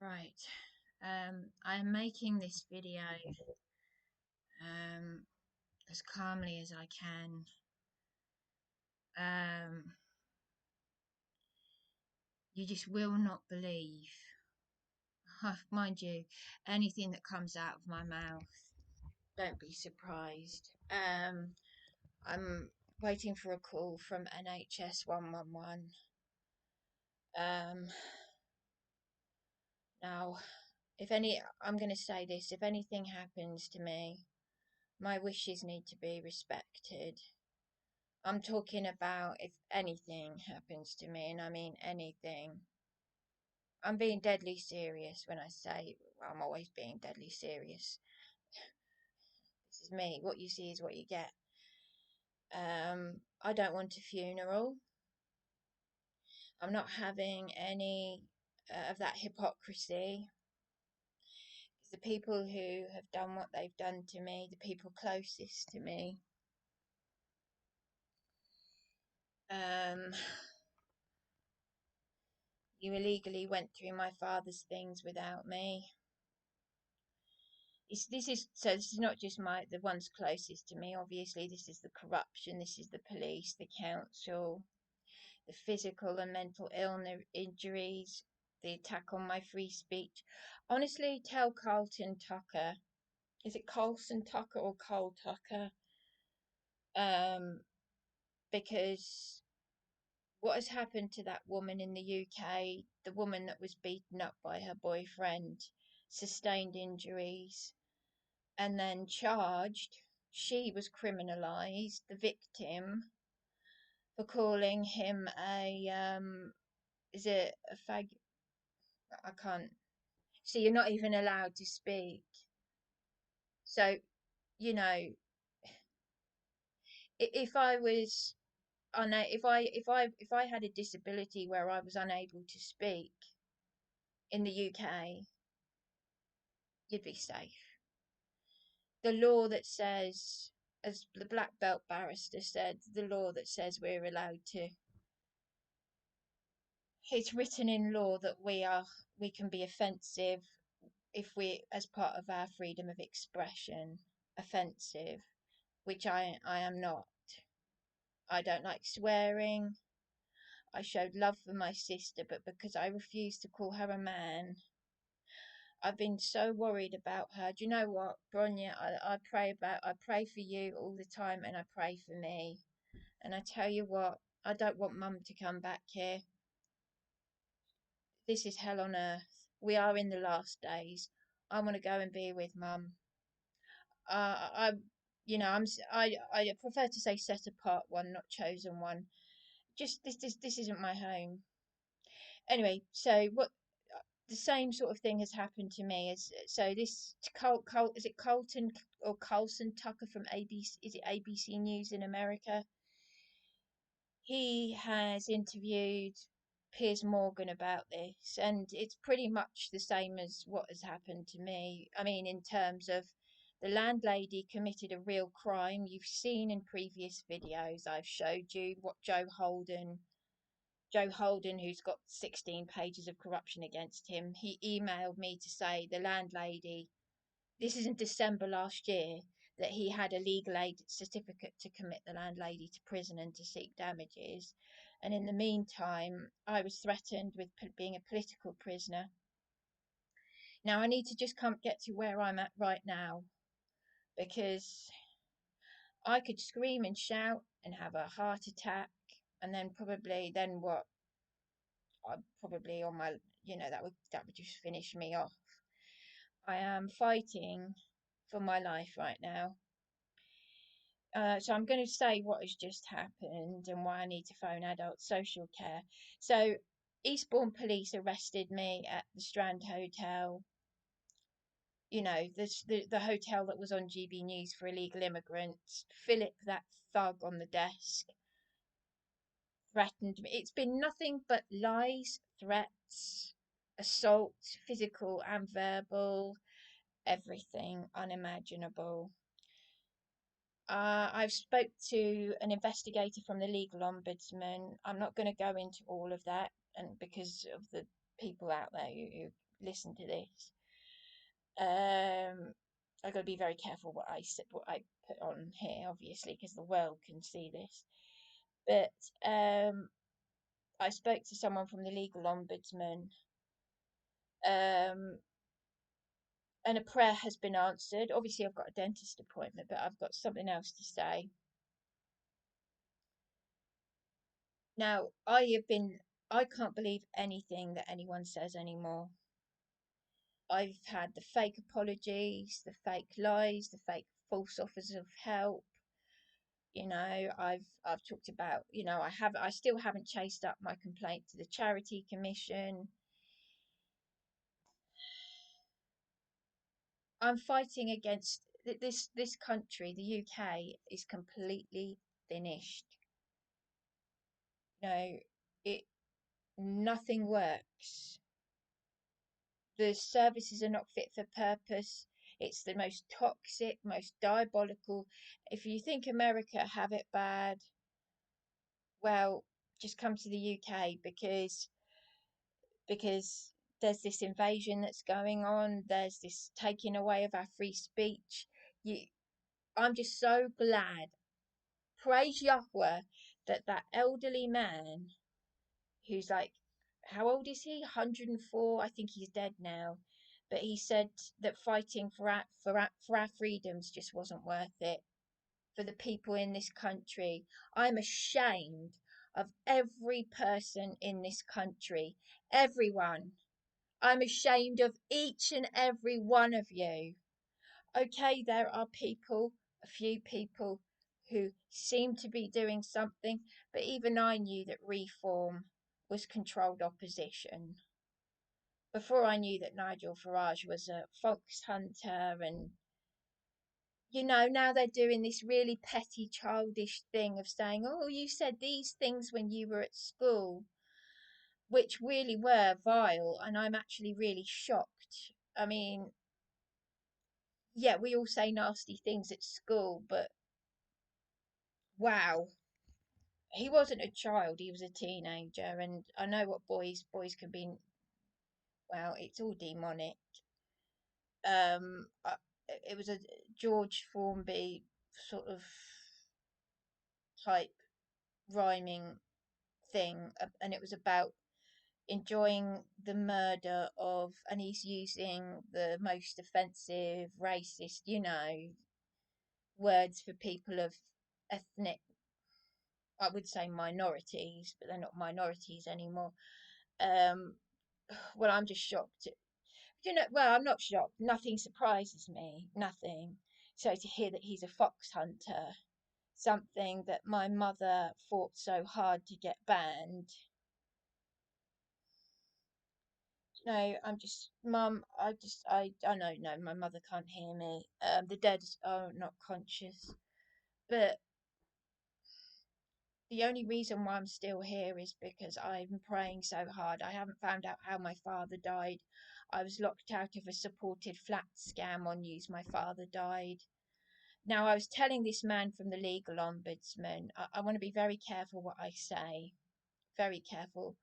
Right. I'm making this video as calmly as I can. You just will not believe, mind you, anything that comes out of my mouth. Don't be surprised. I'm waiting for a call from NHS 111. Now, I'm going to say this, if anything happens to me, my wishes need to be respected. I'm talking about if anything happens to me, and I mean anything. I'm being deadly serious when I say, well, I'm always being deadly serious. This is me. What you see is what you get. I don't want a funeral. I'm not having any of that hypocrisy. The people who have done what they've done to me, the people closest to me, you illegally went through my father's things without me. This is not just the ones closest to me. Obviously, this is the corruption. This is the police, the council, the physical and mental illness, injuries, the attack on my free speech. Honestly, tell Carlton Tucker. Is it Colson Tucker or Cole Tucker? Because what has happened to that woman in the UK, the woman that was beaten up by her boyfriend, sustained injuries, and then charged. She was criminalised, the victim, for calling him is it a fag? I can't. So you're not even allowed to speak. So, you know, if I was if I had a disability where I was unable to speak in the UK, you'd be safe. The law that says, as the black belt barrister said, the law that says we're allowed to, it's written in law that we can be offensive if we, as part of our freedom of expression, offensive, which I am not. I don't like swearing. I showed love for my sister, but because I refused to call her a man, I've been so worried about her. Do you know what, Bronya? I pray for you all the time, and I pray for me. And I tell you what, I don't want Mum to come back here. This is hell on earth. We are in the last days. I want to go and be with Mum. I prefer to say set apart one, not chosen one. Just this isn't my home. Anyway, so what? The same sort of thing has happened to me. This is it Colton or Colson Tucker from ABC? Is it ABC News in America? He has interviewed Piers Morgan about this, and it's pretty much the same as what has happened to me. I mean, in terms of the landlady committed a real crime. You've seen in previous videos I've showed you what Joe Holden, who's got 16 pages of corruption against him, he emailed me to say the landlady, this is in December last year, that he had a legal aid certificate to commit the landlady to prison and to seek damages. And in the meantime, I was threatened with being a political prisoner. Now I need to just get to where I'm at right now, because I could scream and shout and have a heart attack, and then what? I'm probably on my, that would just finish me off. I am fighting for my life right now. So I'm going to say what has just happened and why I need to phone adult social care. So Eastbourne police arrested me at the Strand Hotel. The hotel that was on GB News for illegal immigrants. Philip, that thug on the desk, threatened me. It's been nothing but lies, threats, assault, physical and verbal, everything unimaginable. I've spoke to an investigator from the legal ombudsman. I'm not going to go into all of that, and because of the people out there who listen to this. I got to be very careful what I put on here, obviously, because the world can see this. But I spoke to someone from the legal ombudsman, um, and a prayer has been answered. Obviously, I've got a dentist appointment, but I've got something else to say. Now, I can't believe anything that anyone says anymore. I've had the fake apologies, the fake lies, the fake false offers of help. I've talked about, I still haven't chased up my complaint to the Charity Commission. I'm fighting against this country. The UK is completely finished. It nothing works. The services are not fit for purpose. It's the most toxic, most diabolical. If you think America have it bad, well, just come to the UK because there's this invasion that's going on. There's this taking away of our free speech. I'm just so glad, praise Yahweh, that that elderly man who's like, how old is he? 104. I think he's dead now. But he said that fighting for our freedoms just wasn't worth it for the people in this country. I'm ashamed of every person in this country. Everyone. I'm ashamed of each and every one of you. Okay, there are people, a few people, who seem to be doing something, but even I knew that Reform was controlled opposition. Before I knew that Nigel Farage was a fox hunter, and now they're doing this really petty, childish thing of saying, oh, you said these things when you were at school, which really were vile, and I'm actually really shocked. I mean, yeah, we all say nasty things at school, but wow, he wasn't a child, he was a teenager, and I know what boys can be. Well, it's all demonic. um it was a George Formby sort of type rhyming thing, and it was about enjoying the murder of, and he's using the most offensive, racist, words for people of ethnic, I would say minorities, but they're not minorities anymore. um well, I'm just shocked. Well, I'm not shocked. Nothing surprises me. Nothing. So to hear that he's a fox hunter, something that my mother fought so hard to get banned. I'm just, Mum, I know, no, my mother can't hear me. The dead are not conscious. But the only reason why I'm still here is because I'm praying so hard. I haven't found out how my father died. I was locked out of a supported flat scam on news my father died. Now, I was telling this man from the legal ombudsman, I want to be very careful what I say, very careful,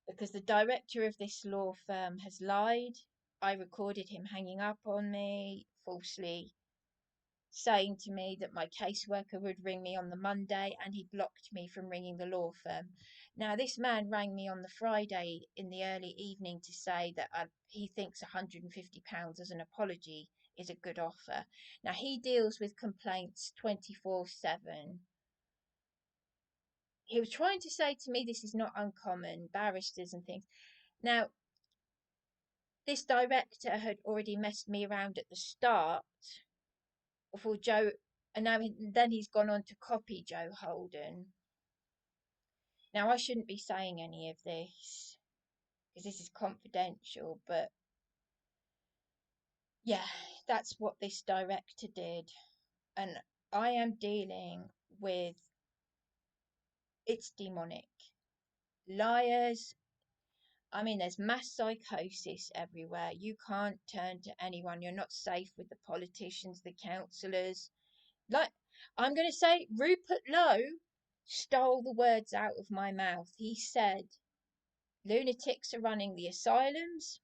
because the director of this law firm has lied. I recorded him hanging up on me, falsely saying to me that my caseworker would ring me on the Monday, and he blocked me from ringing the law firm. Now, this man rang me on the Friday in the early evening to say that he thinks £150 as an apology is a good offer. Now, he deals with complaints 24/7. He was trying to say to me this is not uncommon, barristers and things. Now, this director had already messed me around at the start before Joe, and then he's gone on to copy Joe Holden. Now, I shouldn't be saying any of this because this is confidential, but yeah, that's what this director did. And I am dealing with, it's demonic. Liars. I mean, there's mass psychosis everywhere. You can't turn to anyone. You're not safe with the politicians, the councillors. Like, I'm going to say, Rupert Lowe stole the words out of my mouth. He said, lunatics are running the asylums.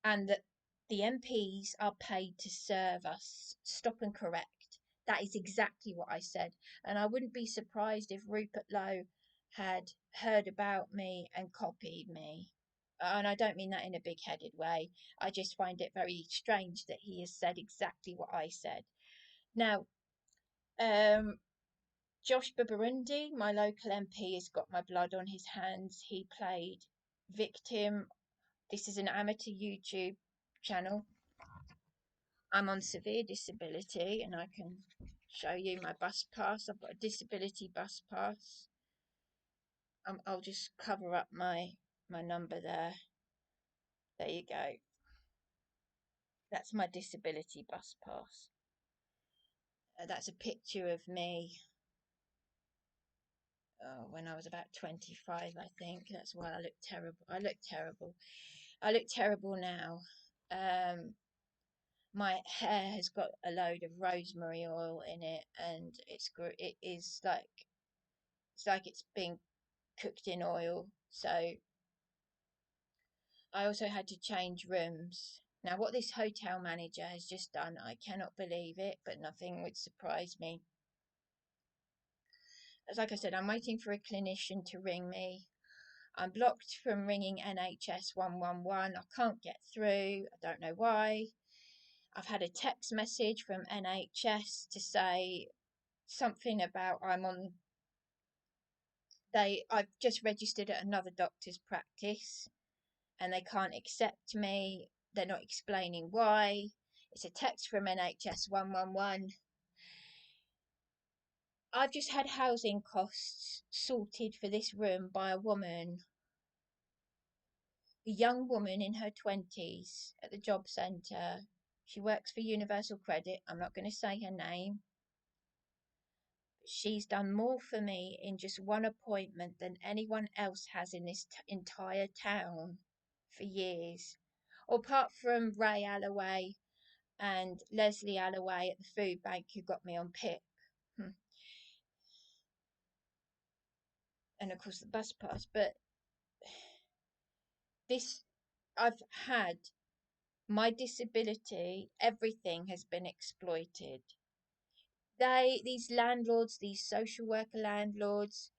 and that the MPs are paid to serve us. Stop and correct. That is exactly what I said. And I wouldn't be surprised if Rupert Lowe had heard about me and copied me. And I don't mean that in a big headed way. I just find it very strange that he has said exactly what I said. Now, Josh Burundi, my local MP, has got my blood on his hands. He played victim. This is an amateur YouTube channel. I'm on severe disability, and I can show you my bus pass. I've got a disability bus pass. I'll just cover up my number there. There you go. That's my disability bus pass. That's a picture of me when I was about 25, I think. That's why I look terrible. I look terrible. I look terrible now. My hair has got a load of rosemary oil in it, and it is like it's being cooked in oil. So I also had to change rooms. Now, what this hotel manager has just done, I cannot believe it, but nothing would surprise me. As like I said, I'm waiting for a clinician to ring me. I'm blocked from ringing NHS 111. I can't get through. I don't know why. I've had a text message from NHS to say something about I've just registered at another doctor's practice and they can't accept me. They're not explaining why. It's a text from NHS 111. I've just had housing costs sorted for this room by a young woman in her 20s at the job centre. She works for Universal Credit. I'm not going to say her name. She's done more for me in just one appointment than anyone else has in this entire town for years. Or apart from Ray Alloway and Leslie Alloway at the food bank who got me on PIP. And of course the bus pass. But I've had my disability, everything has been exploited. These landlords, these social worker landlords,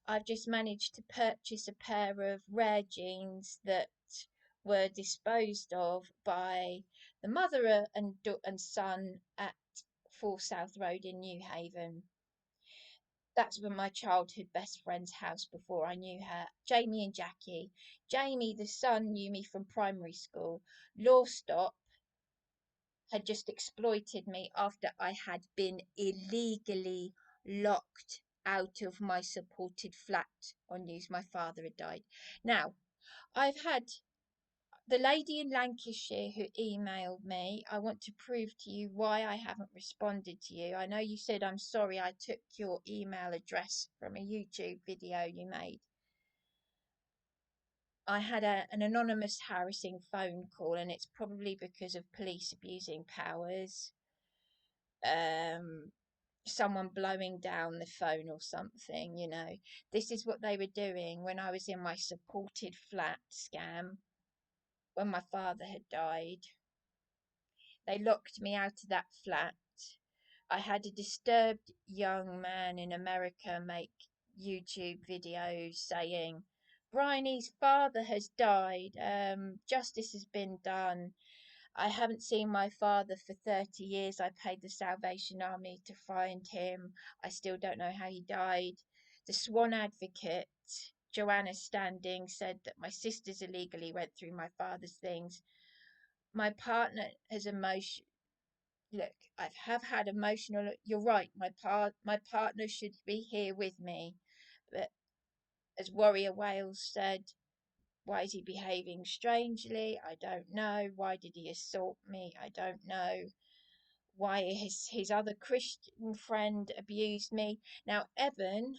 I've just managed to purchase a pair of rare jeans that were disposed of by the mother and son at 4 South Road in New Haven. That's been my childhood best friend's house before I knew her. Jamie and Jackie. Jamie, the son, knew me from primary school. LAWSTOP had just exploited me after I had been illegally locked out of my supported flat on news my father had died. Now, I've had the lady in Lancashire who emailed me. I want to prove to you why I haven't responded to you. I know you said I'm sorry I took your email address from a YouTube video you made. I had an anonymous harassing phone call, and it's probably because of police abusing powers. Someone blowing down the phone or something, you know. This is what they were doing when I was in my supported flat scam when my father had died. They locked me out of that flat. I had a disturbed young man in America make YouTube videos saying, Bryony's father has died, justice has been done. I haven't seen my father for 30 years. I paid the Salvation Army to find him. I still don't know how he died. The Swan advocate, Joanna Standing, said that my sisters illegally went through my father's things. My partner has look, I have had emotional. You're right. My partner should be here with me, but as Warrior Wales said, why is he behaving strangely? I don't know. Why did he assault me? I don't know. Why his other Christian friend abused me? Now Evan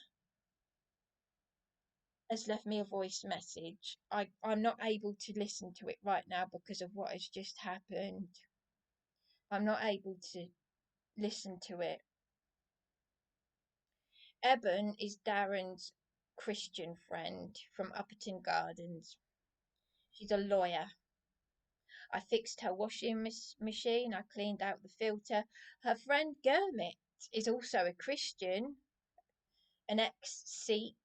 has left me a voice message. I'm not able to listen to it right now because of what has just happened. I'm not able to listen to it. Eben is Darren's Christian friend from Upperton Gardens. She's a lawyer. I fixed her washing machine. I cleaned out the filter. Her friend Gurmit is also a Christian, an ex-Sikh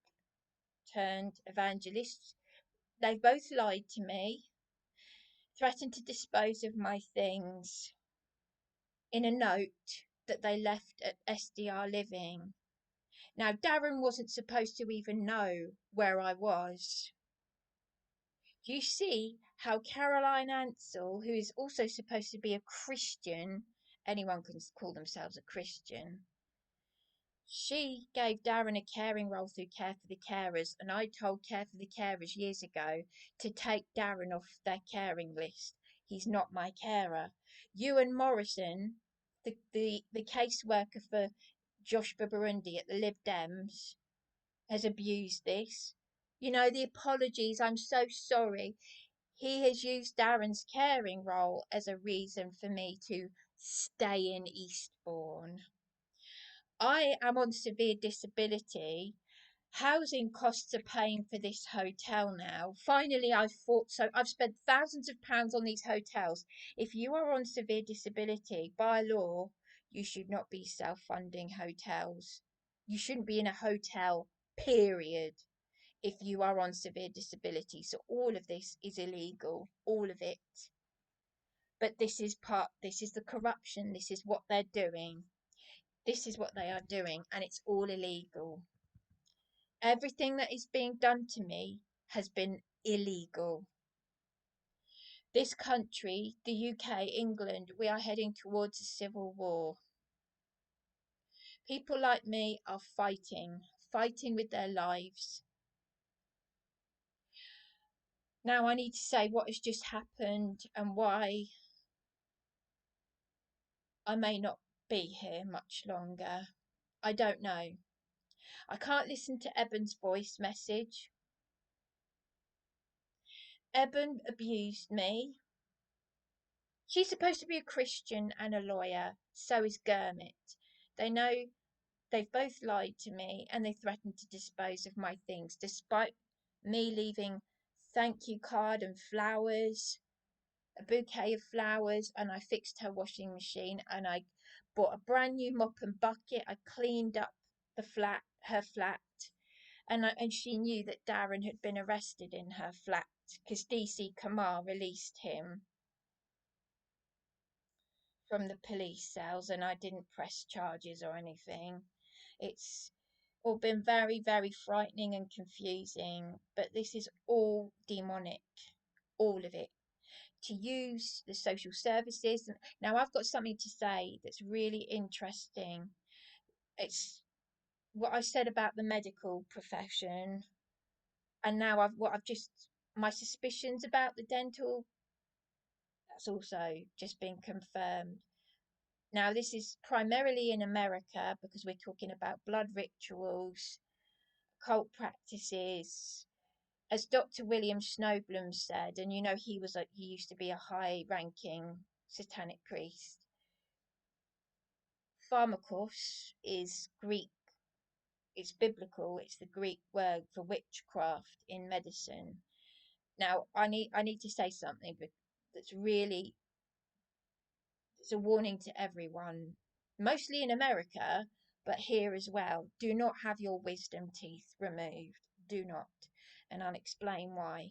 turned evangelist. They both lied to me, threatened to dispose of my things in a note that they left at SDR Living. Now, Darren wasn't supposed to even know where I was. You see how Caroline Ansell, who is also supposed to be a Christian, anyone can call themselves a Christian, she gave Darren a caring role through Care for the Carers, and I told Care for the Carers years ago to take Darren off their caring list. He's not my carer. Ewan Morrison, the caseworker for Joshua Burundi at the Lib Dems, has abused this. You know, the apologies, I'm so sorry. He has used Darren's caring role as a reason for me to stay in Eastbourne. I am on severe disability. Housing costs are paying for this hotel now. Finally, I've spent thousands of pounds on these hotels. If you are on severe disability, by law, you should not be self-funding hotels. You shouldn't be in a hotel, period, if you are on severe disability. So all of this is illegal, all of it. But this is the corruption. This is what they're doing. This is what they are doing, and it's all illegal. Everything that is being done to me has been illegal. This country, the UK, England, we are heading towards a civil war. People like me are fighting with their lives. Now I need to say what has just happened and why I may not be here much longer. I don't know. I can't listen to Eben's voice message. Eben abused me. She's supposed to be a Christian and a lawyer. So is Gurmit. They know they've both lied to me, and they threatened to dispose of my things, despite me leaving thank you card and flowers, a bouquet of flowers, and I fixed her washing machine, and I bought a brand new mop and bucket. I cleaned up her flat, and she knew that Darren had been arrested in her flat because DC Kamar released him from the police cells, and I didn't press charges or anything. It's all been very, very frightening and confusing, but this is all demonic, all of it. To use the social services. Now, I've got something to say that's really interesting. It's what I said about the medical profession, and now my suspicions about the dental, that's also just been confirmed. Now, this is primarily in America because we're talking about blood rituals, occult practices. As Dr. William Snowblum said, and you know he used to be a high-ranking satanic priest. Pharmakos is Greek. It's biblical. It's the Greek word for witchcraft in medicine. Now, I need to say something that's really, it's a warning to everyone, mostly in America, but here as well. Do not have your wisdom teeth removed. Do not. And I'll explain why.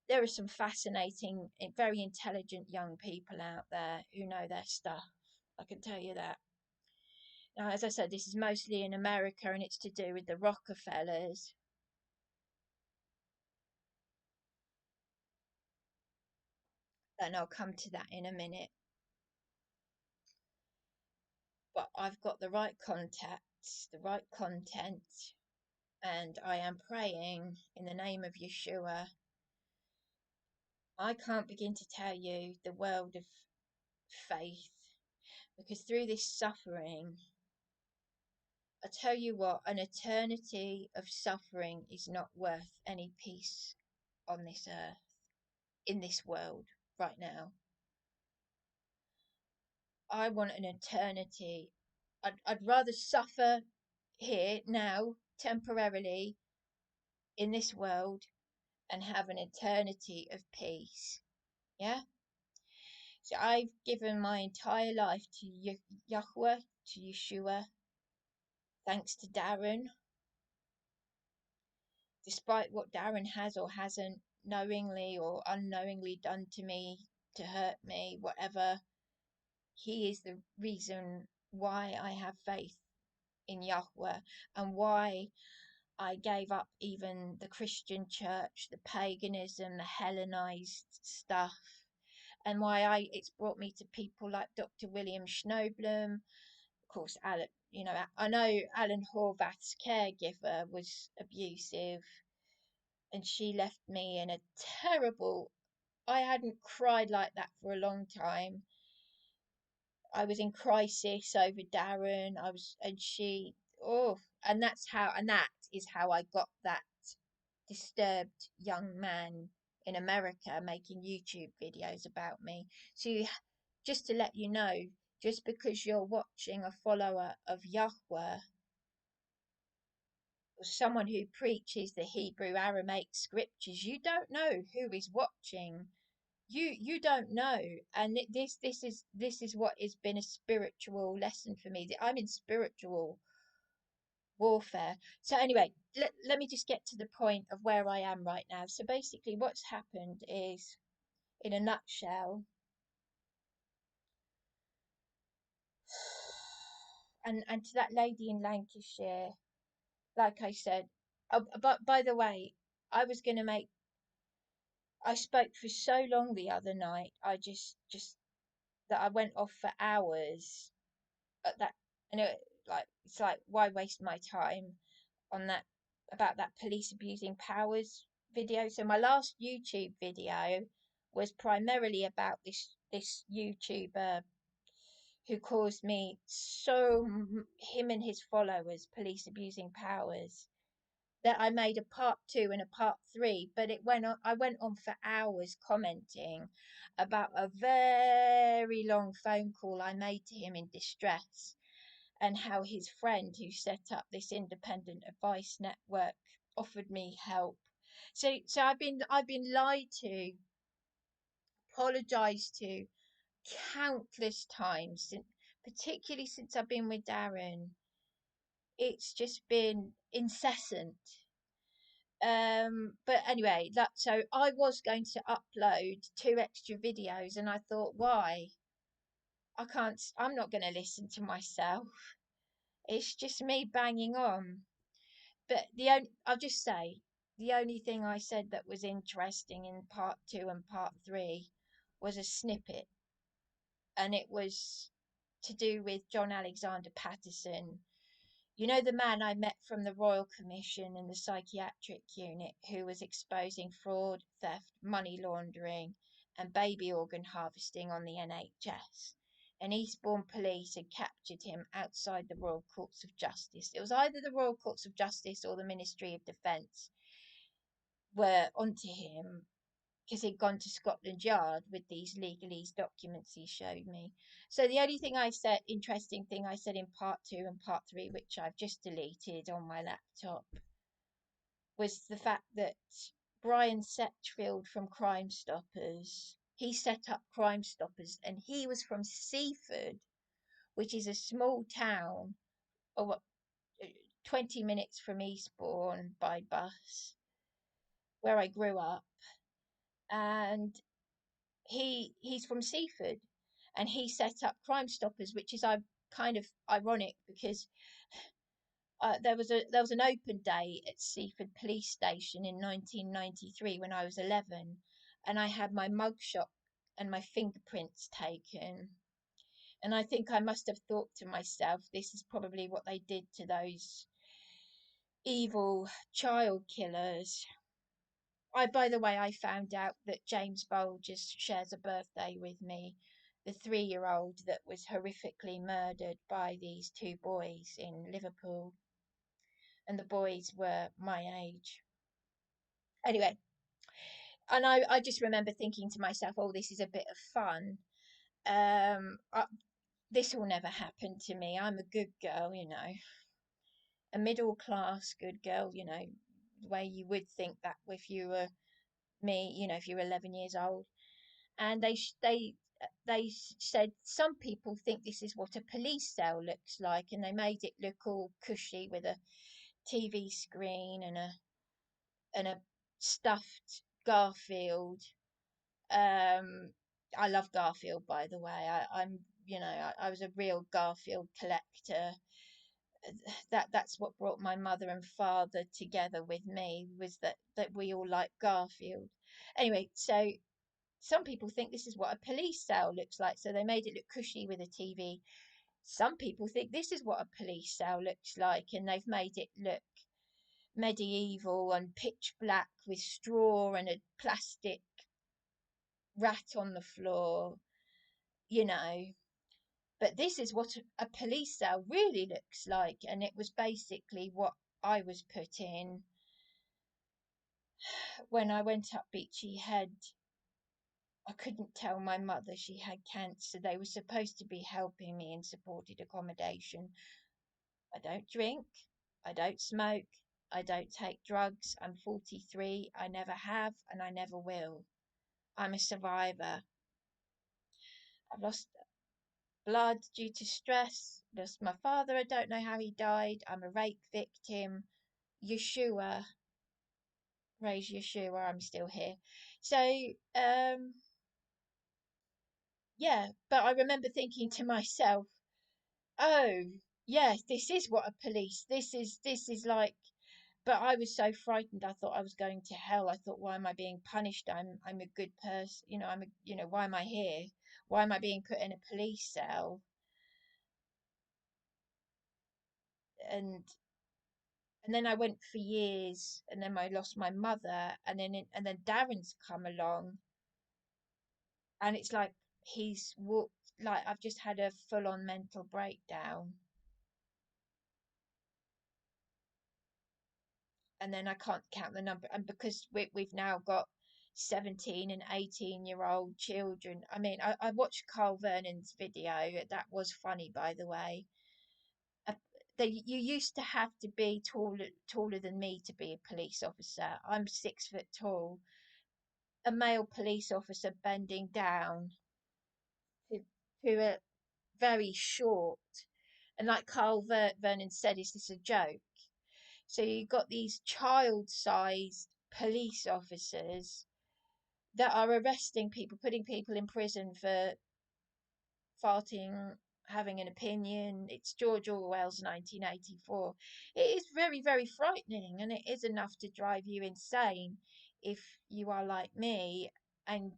There are some fascinating, very intelligent young people out there who know their stuff. I can tell you that. Now, as I said, this is mostly in America, and it's to do with the Rockefellers. And I'll come to that in a minute. But I've got the right contacts, the right content, and I am praying in the name of Yeshua. I can't begin to tell you the world of faith, because through this suffering, I tell you what, an eternity of suffering is not worth any peace on this earth, in this world, right now. I want an eternity. I'd rather suffer here, now, temporarily, in this world, and have an eternity of peace Yeah. So I've given my entire life to Yahweh, to Yeshua, thanks to Darren, despite what Darren has or hasn't knowingly or unknowingly done to me to hurt me, whatever. He is the reason why I have faith in Yahweh and why I gave up even the Christian church, the paganism, the Hellenized stuff, and why it's brought me to people like Dr. William Schnoblum. Of course, Alan, I know Alan Horvath's caregiver was abusive, and she left me in a terrible. I hadn't cried like that for a long time. I was in crisis over Darren. And that is how I got that disturbed young man in America making YouTube videos about me. So just to let you know, just because you're watching a follower of Yahweh or someone who preaches the Hebrew Aramaic scriptures, you don't know who is watching. You don't know, and this is what has been a spiritual lesson for me. I'm in spiritual warfare. So anyway, let me just get to the point of where I am right now. So basically what's happened is, in a nutshell, and to that lady in Lancashire, like I said, but by the way, I was going to make I spoke for so long the other night. I just that I went off for hours at that, and it's like, why waste my time on that, about that police abusing powers video. So my last YouTube video was primarily about this YouTuber who caused me him and his followers police abusing powers, that I made a part 2 and a part 3, but I went on for hours commenting about a very long phone call I made to him in distress, and how his friend who set up this independent advice network offered me help. So I've been lied to, apologized to countless times, particularly since I've been with Darren. It's just been incessant. But anyway, so I was going to upload 2 extra videos, and I thought, why? I'm not going to listen to myself. It's just me banging on. But I'll just say, the only thing I said that was interesting in part 2 and part 3 was a snippet, and it was to do with John Alexander Patterson. You know, the man I met from the Royal Commission and the psychiatric unit, who was exposing fraud, theft, money laundering, and baby organ harvesting on the NHS. And Eastbourne Police had captured him outside the Royal Courts of Justice. It was either the Royal Courts of Justice or the Ministry of Defence were onto him, because he'd gone to Scotland Yard with these legalese documents he showed me. So the only thing interesting thing I said in part 2 and part 3, which I've just deleted on my laptop, was the fact that Brian Setchfield from Crime Stoppers, he set up Crime Stoppers, and he was from Seaford, which is a small town, or 20 minutes from Eastbourne by bus, where I grew up. And he's from Seaford, and he set up Crime Stoppers, which is kind of ironic, because there was an open day at Seaford Police Station in 1993 when I was 11, and I had my mugshot and my fingerprints taken. And I think I must have thought to myself, this is probably what they did to those evil child killers. By the way, I found out that James Bulgers shares a birthday with me, the 3-year-old that was horrifically murdered by these 2 boys in Liverpool. And the boys were my age. Anyway, and I just remember thinking to myself, oh, this is a bit of fun. This will never happen to me. I'm a good girl, a middle class good girl, the way you would think that if you were me, if you were 11 years old. and they said some people think this is what a police cell looks like, and they made it look all cushy with a TV screen and a stuffed Garfield. I love Garfield, by the way. I'm, I was a real Garfield collector. That's what brought my mother and father together with me, was that we all like Garfield. Anyway, so some people think this is what a police cell looks like, so they made it look cushy with a TV. Some people think this is what a police cell looks like, and they've made it look medieval and pitch black with straw and a plastic rat on the floor, you know. But this is what a police cell really looks like, and it was basically what I was put in when I went up Beachy Head. I couldn't tell my mother she had cancer. They were supposed to be helping me in supported accommodation. I don't drink, I don't smoke, I don't take drugs. I'm 43. I never have, and I never will. I'm a survivor. I've lost blood due to stress, lost my father. I don't know how he died. I'm a rape victim. Yeshua, praise Yeshua, I'm still here. So, yeah, but I remember thinking to myself, oh, yeah, this is what a police, this is like, but I was so frightened. I thought I was going to hell. I thought, why am I being punished? I'm a good person. Why am I here? Why am I being put in a police cell? And and then I went for years, and then I lost my mother, and then Darren's come along, and it's like he's walked, like I've just had a full on mental breakdown, and then I can't count the number. And because we've now got 17 and 18-year-old children. I mean, I watched Carl Vernon's video. That was funny, by the way. Uh, you used to have to be taller than me to be a police officer. I'm 6 foot tall. A male police officer bending down to, to a very short, and like Carl Vernon said, is this a joke? So you've got these child-sized police officers that are arresting people, putting people in prison for farting, having an opinion. It's George Orwell's 1984. It is very, very frightening, and it is enough to drive you insane if you are like me and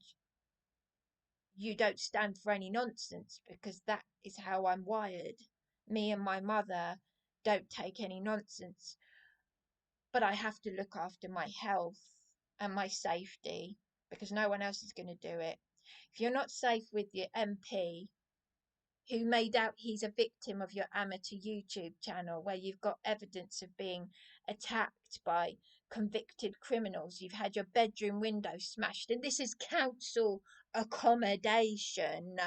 you don't stand for any nonsense, because that is how I'm wired. Me and my mother don't take any nonsense, but I have to look after my health and my safety because no one else is going to do it. If you're not safe with your MP who made out he's a victim of your amateur YouTube channel where you've got evidence of being attacked by convicted criminals, you've had your bedroom window smashed, and this is council accommodation,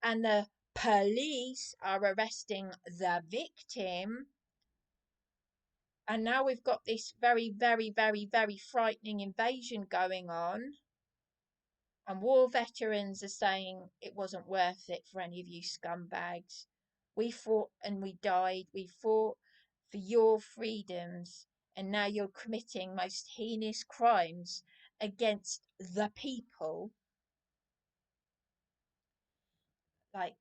and the police are arresting the victim. And now we've got this very, very, very, very frightening invasion going on. And war veterans are saying it wasn't worth it for any of you scumbags. We fought and we died. We fought for your freedoms. And now you're committing most heinous crimes against the people. Like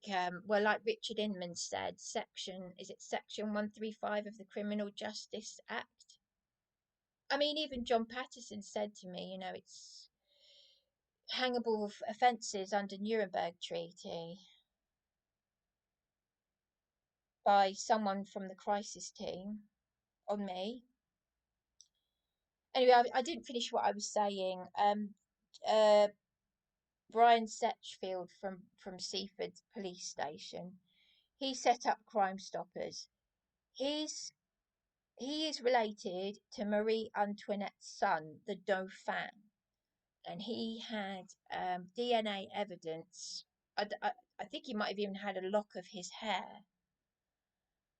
Richard Inman said, section 135 of the Criminal Justice Act? I mean, even John Patterson said to me, it's hangable offences under Nuremberg Treaty by someone from the crisis team on me. Anyway, I didn't finish what I was saying. Uh, Brian Setchfield from Seaford Police Station, he set up Crime Stoppers. He is related to Marie Antoinette's son, the Dauphin, and he had DNA evidence. I think he might have even had a lock of his hair.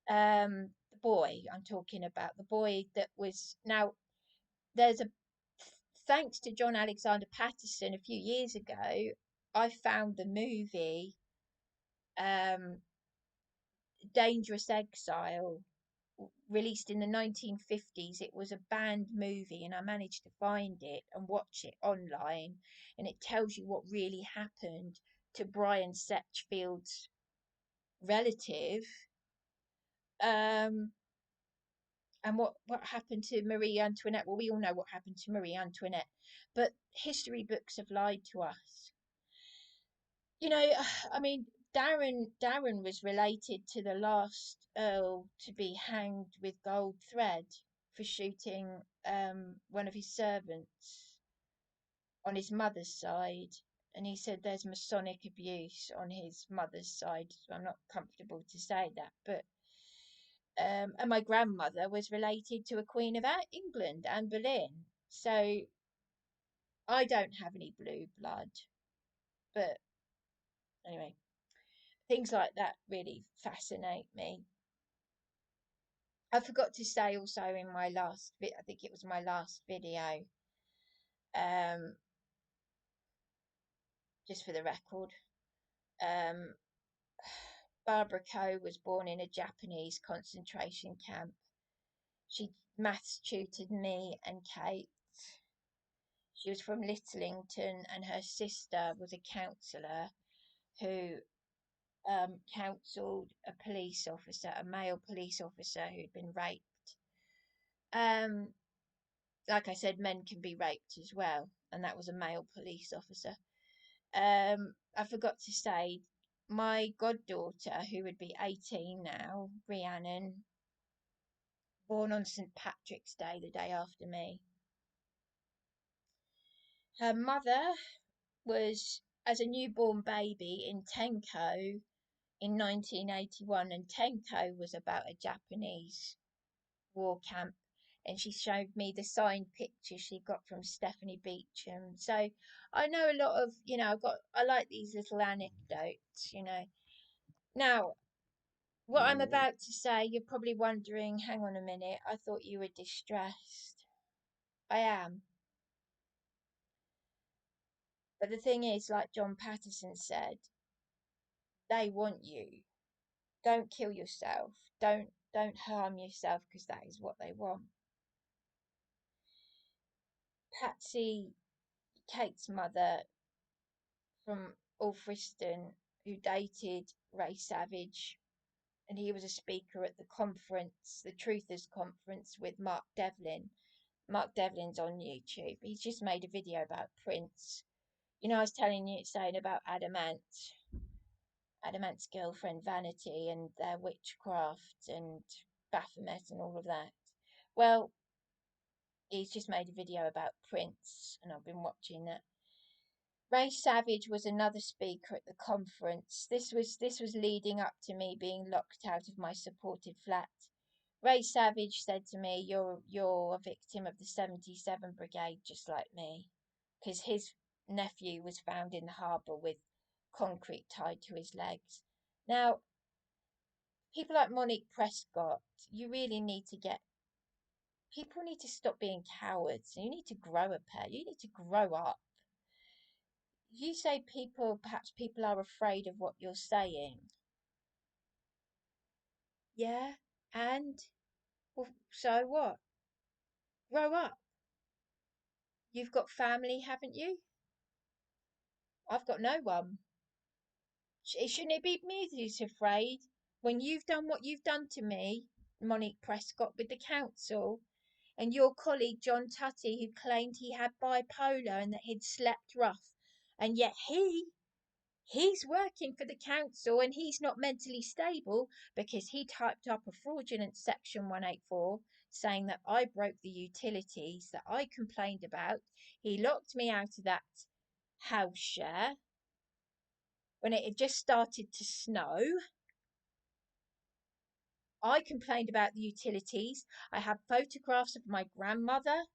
The boy I'm talking about, the boy that was, now there's a thanks to John Alexander Patterson a few years ago, I found the movie um, Dangerous Exile, released in the 1950s. It was a banned movie, and I managed to find it and watch it online. And it tells you what really happened to Brian Setchfield's relative, um, and what happened to Marie Antoinette. Well, we all know what happened to Marie Antoinette, but history books have lied to us. You know, I mean, Darren was related to the last Earl to be hanged with gold thread for shooting one of his servants on his mother's side. And he said there's Masonic abuse on his mother's side. I'm not comfortable to say that, but and my grandmother was related to a Queen of England, Anne Boleyn. So I don't have any blue blood, but anyway, things like that really fascinate me. I forgot to say also in my last I think it was my last video, um, just for the record, um, Barbara Coe was born in a Japanese concentration camp. She maths tutored me and Kate. She was from Littlington, and her sister was a counsellor who counselled a police officer, a male police officer who'd been raped. Like I said, men can be raped as well, and that was a male police officer. I forgot to say, my goddaughter, who would be 18 now, Rhiannon, born on St. Patrick's Day, the day after me. Her mother was as a newborn baby in Tenko in 1981, and Tenko was about a Japanese war camp, and she showed me the signed picture she got from Stephanie Beecham. So I know a lot of, I like these little anecdotes. Now, what I'm about to say, you're probably wondering, hang on a minute, I thought you were distressed. I am. But the thing is, like John Patterson said, they want you. Don't kill yourself. Don't harm yourself, because that is what they want. Patsy, Kate's mother from Alfriston, who dated Ray Savage, and he was a speaker at the conference, the Truthers Conference, with Mark Devlin. Mark Devlin's on YouTube. He's just made a video about Prince. I was saying about Adamant's girlfriend Vanity and their witchcraft and Baphomet and all of that. Well, he's just made a video about Prince, and I've been watching that. Ray Savage was another speaker at the conference. This was leading up to me being locked out of my supported flat. Ray Savage said to me, "You're a victim of the 77 Brigade, just like me," because his nephew was found in the harbour with concrete tied to his legs. Now, people like Monique Prescott, you really need to get. People need to stop being cowards. You need to grow a pair. You need to grow up. You say perhaps people are afraid of what you're saying. Yeah, and well, so what? Grow up. You've got family, haven't you? I've got no one. Shouldn't it be me who's afraid when you've done what you've done to me, Monique Prescott, with the council, and your colleague John Tutty, who claimed he had bipolar and that he'd slept rough, and yet he's working for the council and he's not mentally stable because he typed up a fraudulent Section 184 saying that I broke the utilities that I complained about. He locked me out of that house share when it had just started to snow. I complained about the utilities. I have photographs of my grandmother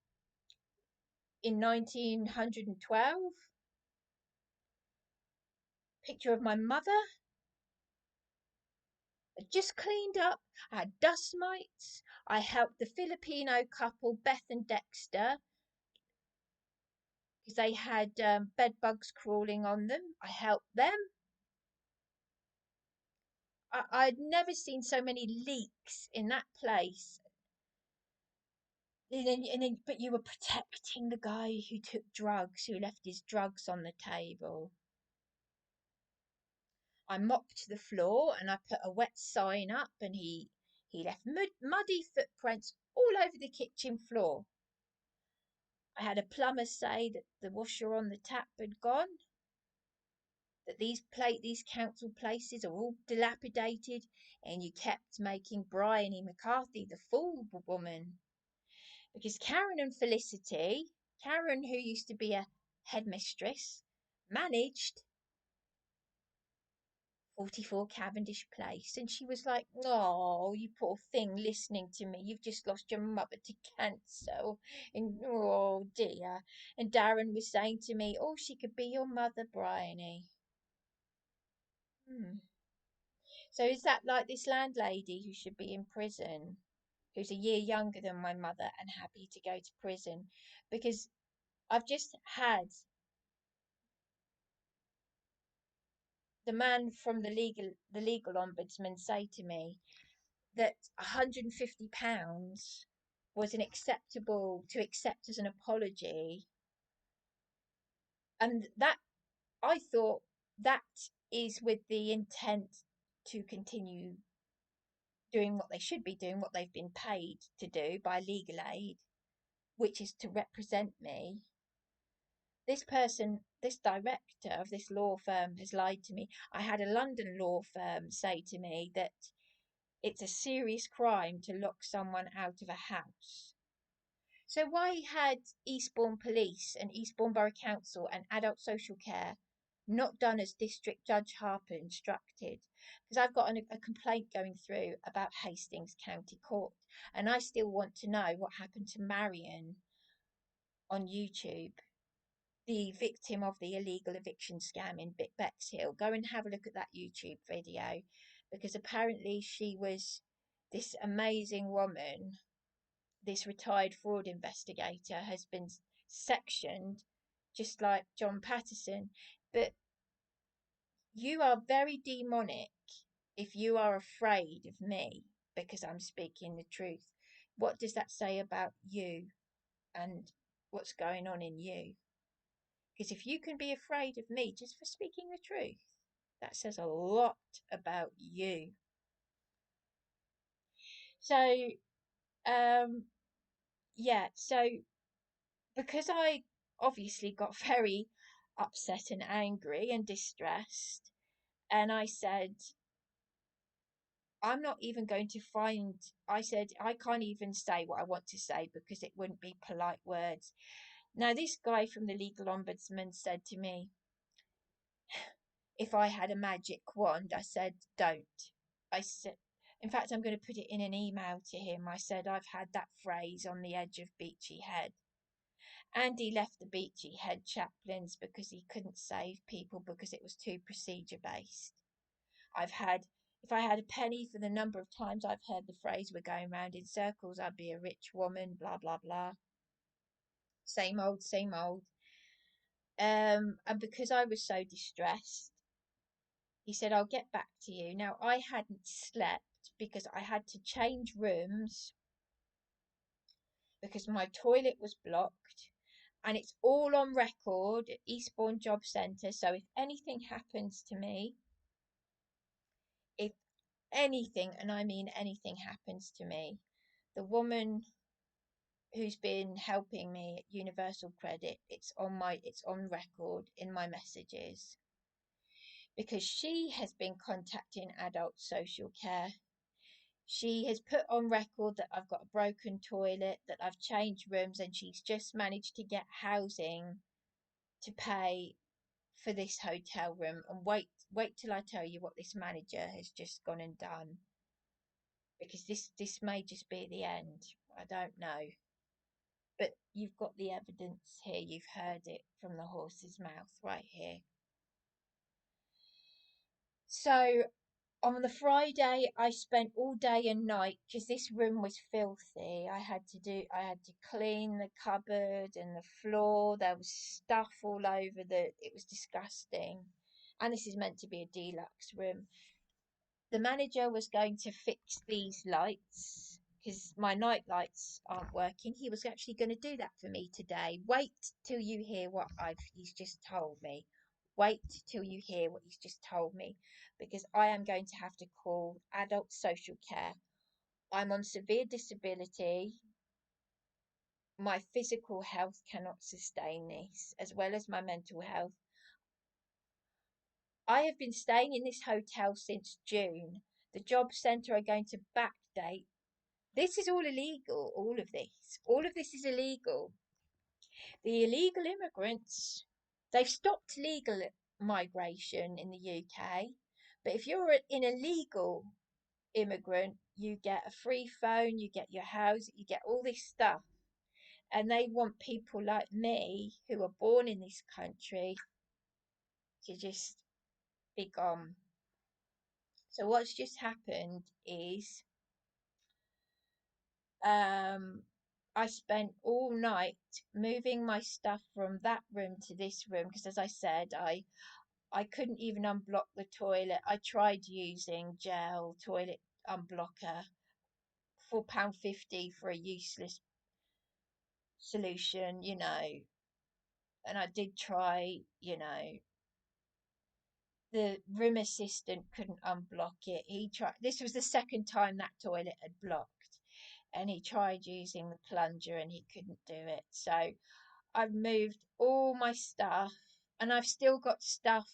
in 1912, picture of my mother. I just cleaned up. I had dust mites. I helped the Filipino couple, Beth and Dexter, because they had bed bugs crawling on them. I helped them. I'd never seen so many leaks in that place. But you were protecting the guy who took drugs, who left his drugs on the table. I mopped the floor and I put a wet sign up, and he left muddy footprints all over the kitchen floor. I had a plumber say that the washer on the tap had gone, that these council places are all dilapidated, and you kept making Bryony McCarthy the fool woman. Because Karen and Felicity, Karen, who used to be a headmistress, managed 44 Cavendish Place, and she was like, "Oh, you poor thing, listening to me. You've just lost your mother to cancer, and oh dear." And Darren was saying to me, "Oh, she could be your mother, Bryony." So is that like this landlady who should be in prison, who's a year younger than my mother and happy to go to prison? Because I've just had the man from the legal ombudsman say to me that £150 was an acceptable to accept as an apology, and that I thought that is with the intent to continue doing what they should be doing, what they've been paid to do by legal aid, which is to represent me. This person, this director of this law firm, has lied to me. I had a London law firm say to me that it's a serious crime to lock someone out of a house. So why had Eastbourne Police and Eastbourne Borough Council and Adult Social Care not done as District Judge Harper instructed? Because I've got a complaint going through about Hastings County Court, and I still want to know what happened to Marion on YouTube, the victim of the illegal eviction scam in Bexhill. Go and have a look at that YouTube video, because apparently she was this amazing woman. This retired fraud investigator has been sectioned just like John Patterson. But you are very demonic if you are afraid of me because I'm speaking the truth. What does that say about you and what's going on in you? Because if you can be afraid of me just for speaking the truth, that says a lot about you. So, yeah, so because I obviously got very upset and angry and distressed, and I said, I'm not even going to find, I said, I can't even say what I want to say because it wouldn't be polite words. Now, this guy from the legal ombudsman said to me, if I had a magic wand, I said, don't. I said, in fact, I'm going to put it in an email to him. I said, I've had that phrase on the edge of Beachy Head. Andy left the Beachy Head chaplains because he couldn't save people because it was too procedure based. If I had a penny for the number of times I've heard the phrase, we're going round in circles, I'd be a rich woman, blah, blah, blah. Same old, same old. And because I was so distressed, he said, I'll get back to you. Now, I hadn't slept because I had to change rooms because my toilet was blocked, and it's all on record at Eastbourne Job Centre. So if anything happens to me, if anything, and I mean anything happens to me, the woman who's been helping me at Universal Credit, it's on record in my messages, because she has been contacting Adult Social Care. She has put on record that I've got a broken toilet, that I've changed rooms, and she's just managed to get housing to pay for this hotel room. And wait till I tell you what this manager has just gone and done, because this may just be the end. I don't know. But you've got the evidence here. You've heard it from the horse's mouth right here. So On the Friday, I spent all day and night because this room was filthy. I had to clean the cupboard and the floor. There was stuff all over it was disgusting. And this is meant to be a deluxe room. The manager was going to fix these lights because my night lights aren't working. He was actually going to do that for me today. Wait till you hear what he's just told me. Wait till you hear what he's just told me, because I am going to have to call adult social care. I'm on severe disability. My physical health cannot sustain this, as well as my mental health. I have been staying in this hotel since June. The job centre are going to backdate. This is all illegal, all of this. All of this is illegal. The illegal immigrants, they've stopped legal migration in the UK, but if you're an illegal immigrant, you get a free phone, you get your house, you get all this stuff. And they want people like me who are born in this country to just be gone. So what's just happened is Um, I spent all night moving my stuff from that room to this room because, as I said, I couldn't even unblock the toilet. I tried using gel toilet unblocker, £4.50 for a useless solution, and I did try, the room assistant couldn't unblock it. He tried. This was the second time that toilet had blocked, and he tried using the plunger and he couldn't do it. So I've moved all my stuff, and I've still got stuff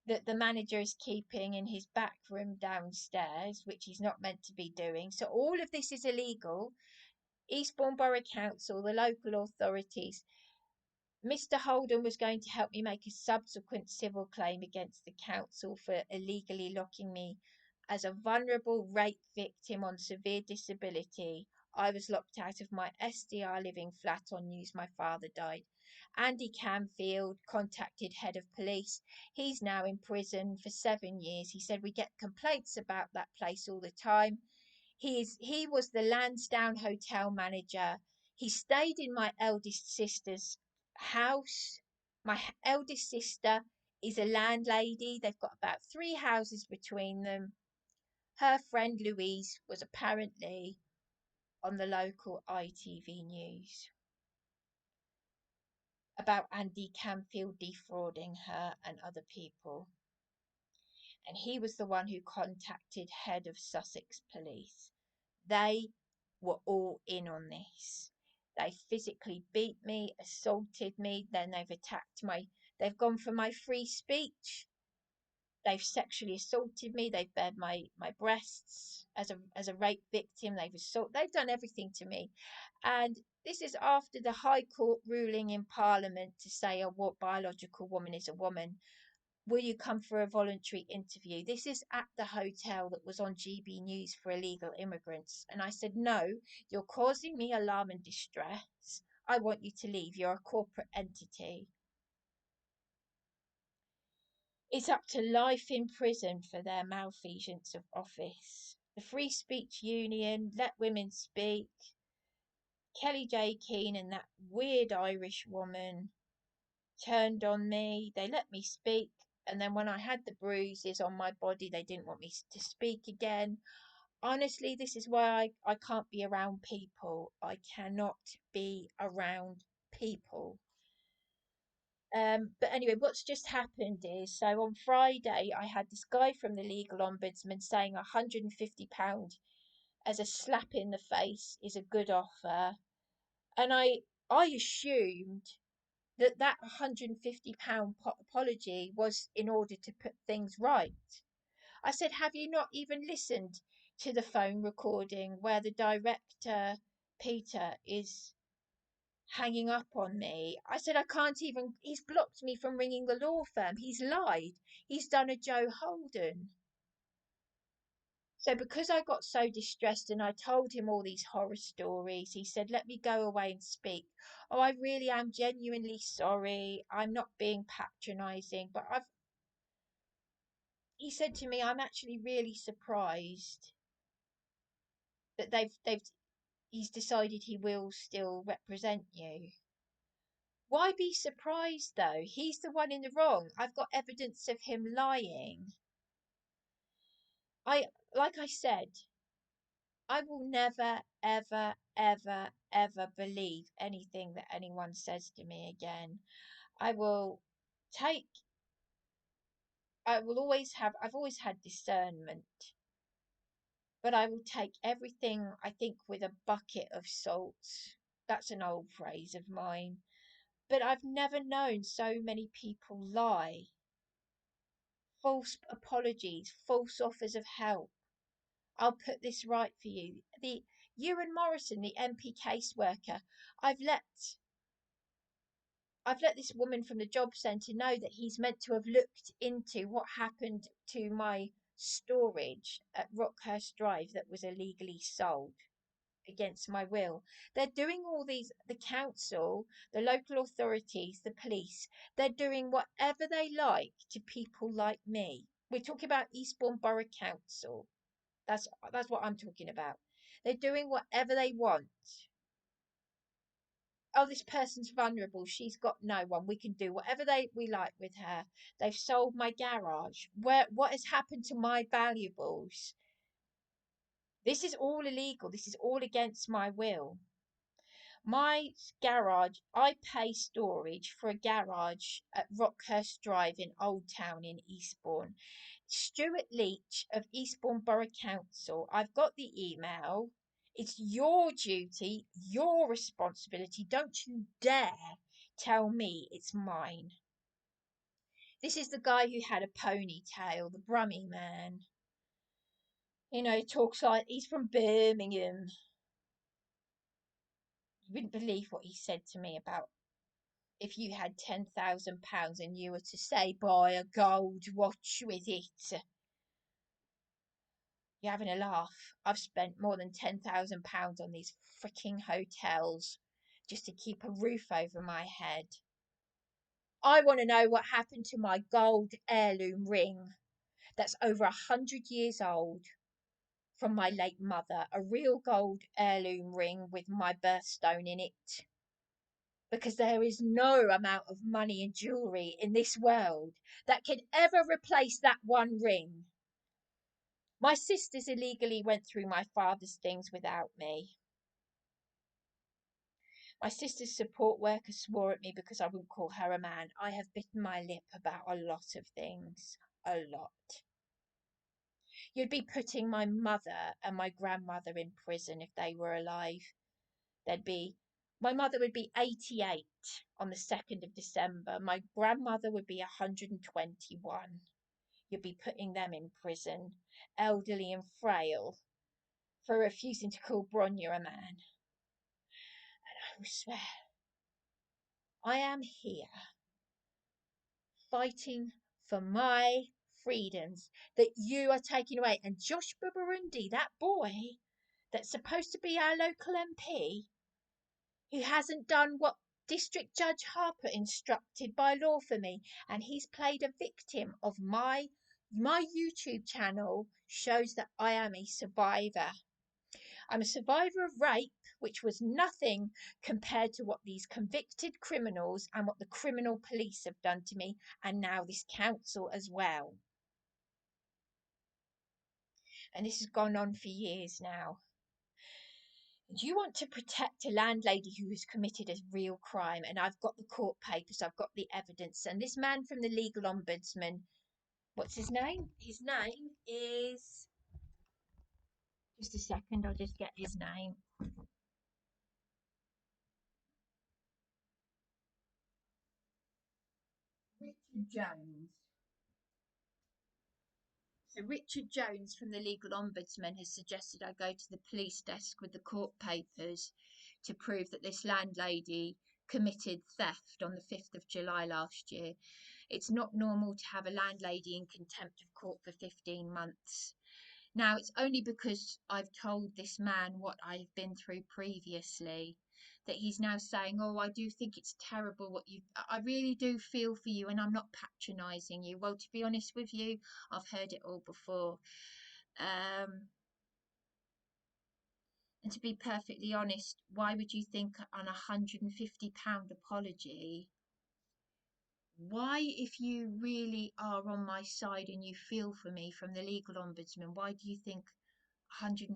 that the manager is keeping in his back room downstairs, which he's not meant to be doing. So all of this is illegal. Eastbourne Borough Council, the local authorities, Mr. Holden was going to help me make a subsequent civil claim against the council for illegally locking me as a vulnerable rape victim on severe disability. I was locked out of my SDR living flat on news my father died. Andy Camfield contacted head of police. He's now in prison for 7 years. He said we get complaints about that place all the time. He was the Lansdowne hotel manager. He stayed in my eldest sister's house. My eldest sister is a landlady. They've got about 3 houses between them. Her friend Louise was apparently on the local ITV news about Andy Camfield defrauding her and other people. And he was the one who contacted head of Sussex Police. They were all in on this. They physically beat me, assaulted me, then they've gone for my free speech. They've sexually assaulted me, they've bared my breasts as a rape victim, they've done everything to me. And this is after the High Court ruling in Parliament to say a biological woman is a woman. Will you come for a voluntary interview? This is at the hotel that was on GB News for illegal immigrants. And I said, no, you're causing me alarm and distress. I want you to leave. You're a corporate entity. It's up to life in prison for their malfeasance of office. The Free Speech Union, Let Women Speak, Kelly J. Keane and that weird Irish woman turned on me. They let me speak. And then when I had the bruises on my body, they didn't want me to speak again. Honestly, this is why I can't be around people. I cannot be around people. But anyway, what's just happened is, so on Friday, I had this guy from the legal ombudsman saying £150 as a slap in the face is a good offer. And I assumed that £150 apology was in order to put things right. I said, have you not even listened to the phone recording where the director, Peter, is hanging up on me? I said, I can't even, he's blocked me from ringing the law firm. He's lied. He's done a Joe Holden. So because I got so distressed and I told him all these horror stories, he said, let me go away and speak. Oh, I really am genuinely sorry. I'm not being patronising, but he said to me, I'm actually really surprised that he's decided he will still represent you. Why be surprised though? He's the one in the wrong. I've got evidence of him lying. Like I said, I will never, ever, ever, ever believe anything that anyone says to me again. I will take, I've always had discernment, but I will take everything, I think, with a bucket of salt. That's an old phrase of mine. But I've never known so many people lie. False apologies, false offers of help. I'll put this right for you. The Ewan Morrison, the MP caseworker, I've let I've let this woman from the job centre know that he's meant to have looked into what happened to my storage at Rockhurst Drive that was illegally sold against my will. They're doing all these, the council, the local authorities, the police, they're doing whatever they like to people like me. We're talking about Eastbourne Borough Council. That's what I'm talking about. They're doing whatever they want. Oh, this person's vulnerable. She's got no one. We can do whatever we like with her. They've sold my garage. What has happened to my valuables? This is all illegal. This is all against my will. My garage, I pay storage for a garage at Rockhurst Drive in Old Town in Eastbourne. Stuart Leach of Eastbourne Borough Council, I've got the email. It's your duty, your responsibility. Don't you dare tell me it's mine. This is the guy who had a ponytail, the Brummy man. You know, talks like he's from Birmingham. You wouldn't believe what he said to me about if you had £10,000 and you were to say buy a gold watch with it. You're having a laugh. I've spent more than £10,000 on these freaking hotels just to keep a roof over my head. I want to know what happened to my gold heirloom ring that's over 100 years old from my late mother. A real gold heirloom ring with my birthstone in it. Because there is no amount of money and jewellery in this world that can ever replace that one ring. My sisters illegally went through my father's things without me. My sister's support worker swore at me because I wouldn't call her a man. I have bitten my lip about a lot of things. A lot. You'd be putting my mother and my grandmother in prison if they were alive. My mother would be 88 on the 2nd of December. My grandmother would be 121. You'd be putting them in prison, elderly and frail, for refusing to call Bronya a man. And I will swear, I am here fighting for my freedoms that you are taking away. And Josh Burundi, that boy that's supposed to be our local MP, who hasn't done what District Judge Harper instructed by law for me, and he's played a victim of my YouTube channel, shows that I am a survivor. I'm a survivor of rape, which was nothing compared to what these convicted criminals and what the criminal police have done to me, and now this council as well. And this has gone on for years now. Do you want to protect a landlady who has committed a real crime? And I've got the court papers, I've got the evidence. And this man from the legal ombudsman, what's his name? His name is, just a second, I'll just get his name. Richard Jones. So Richard Jones from the legal ombudsman has suggested I go to the police desk with the court papers to prove that this landlady committed theft on the 5th of July last year. It's not normal to have a landlady in contempt of court for 15 months. Now, it's only because I've told this man what I've been through previously that he's now saying, oh, I do think it's terrible what you, I really do feel for you and I'm not patronising you. Well, to be honest with you, I've heard it all before. And to be perfectly honest, why would you think an £150 apology? Why, if you really are on my side and you feel for me from the legal ombudsman, why do you think £150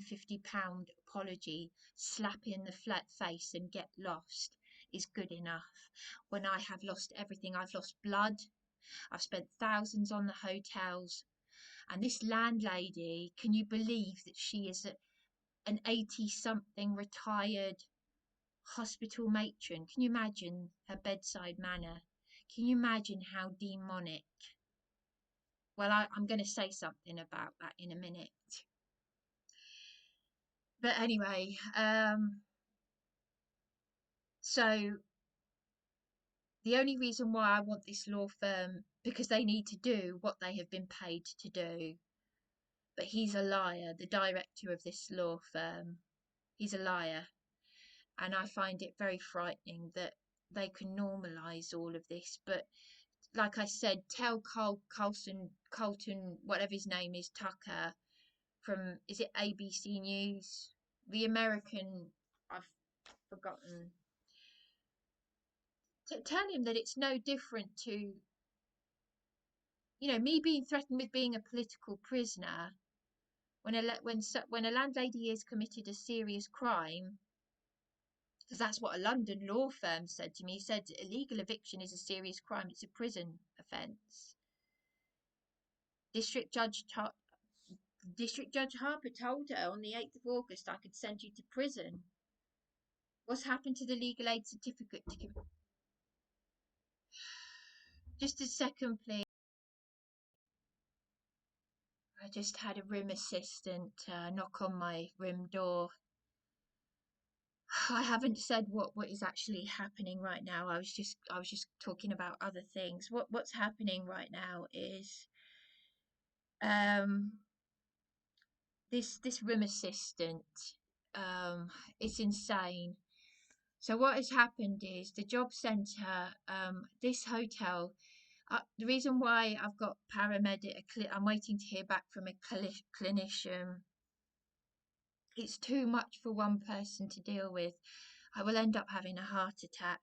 apology, slap in the flat face and get lost is good enough? When I have lost everything, I've lost blood, I've spent thousands on the hotels, and this landlady, can you believe that she is an 80-something retired hospital matron? Can you imagine her bedside manner? Can you imagine how demonic? Well, I'm going to say something about that in a minute. But anyway, so the only reason why I want this law firm, because they need to do what they have been paid to do. But he's a liar, the director of this law firm. He's a liar. And I find it very frightening that they can normalise all of this. But like I said, tell Colton, whatever his name is, Tucker, from, is it ABC News? The American, I've forgotten. Tell him that it's no different to, you know, me being threatened with being a political prisoner when a landlady has committed a serious crime. Because that's what a London law firm said to me. He said illegal eviction is a serious crime. It's a prison offence. District Judge Harper told her on the 8th of August, I could send you to prison. What's happened to the legal aid certificate? Just a second, please. I just had a room assistant knock on my room door. I haven't said what is actually happening right now. I was just talking about other things. What's happening right now is this room assistant, it's insane. So what has happened is the job centre, this hotel, the reason why I've got paramedic, I'm waiting to hear back from a clinician. It's too much for one person to deal with. I will end up having a heart attack.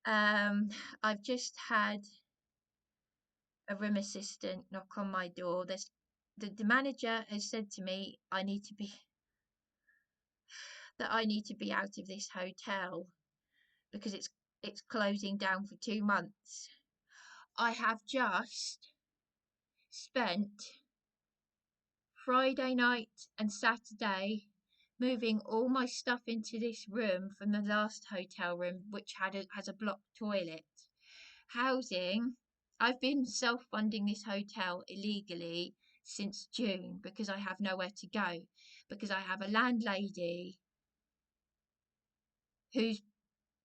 I've just had a room assistant knock on my door. The manager has said to me I need to be out of this hotel because it's closing down for 2 months. I have just spent Friday night and Saturday moving all my stuff into this room from the last hotel room, which has a blocked toilet. Housing, I've been self-funding this hotel illegally since June because I have nowhere to go, because I have a landlady who's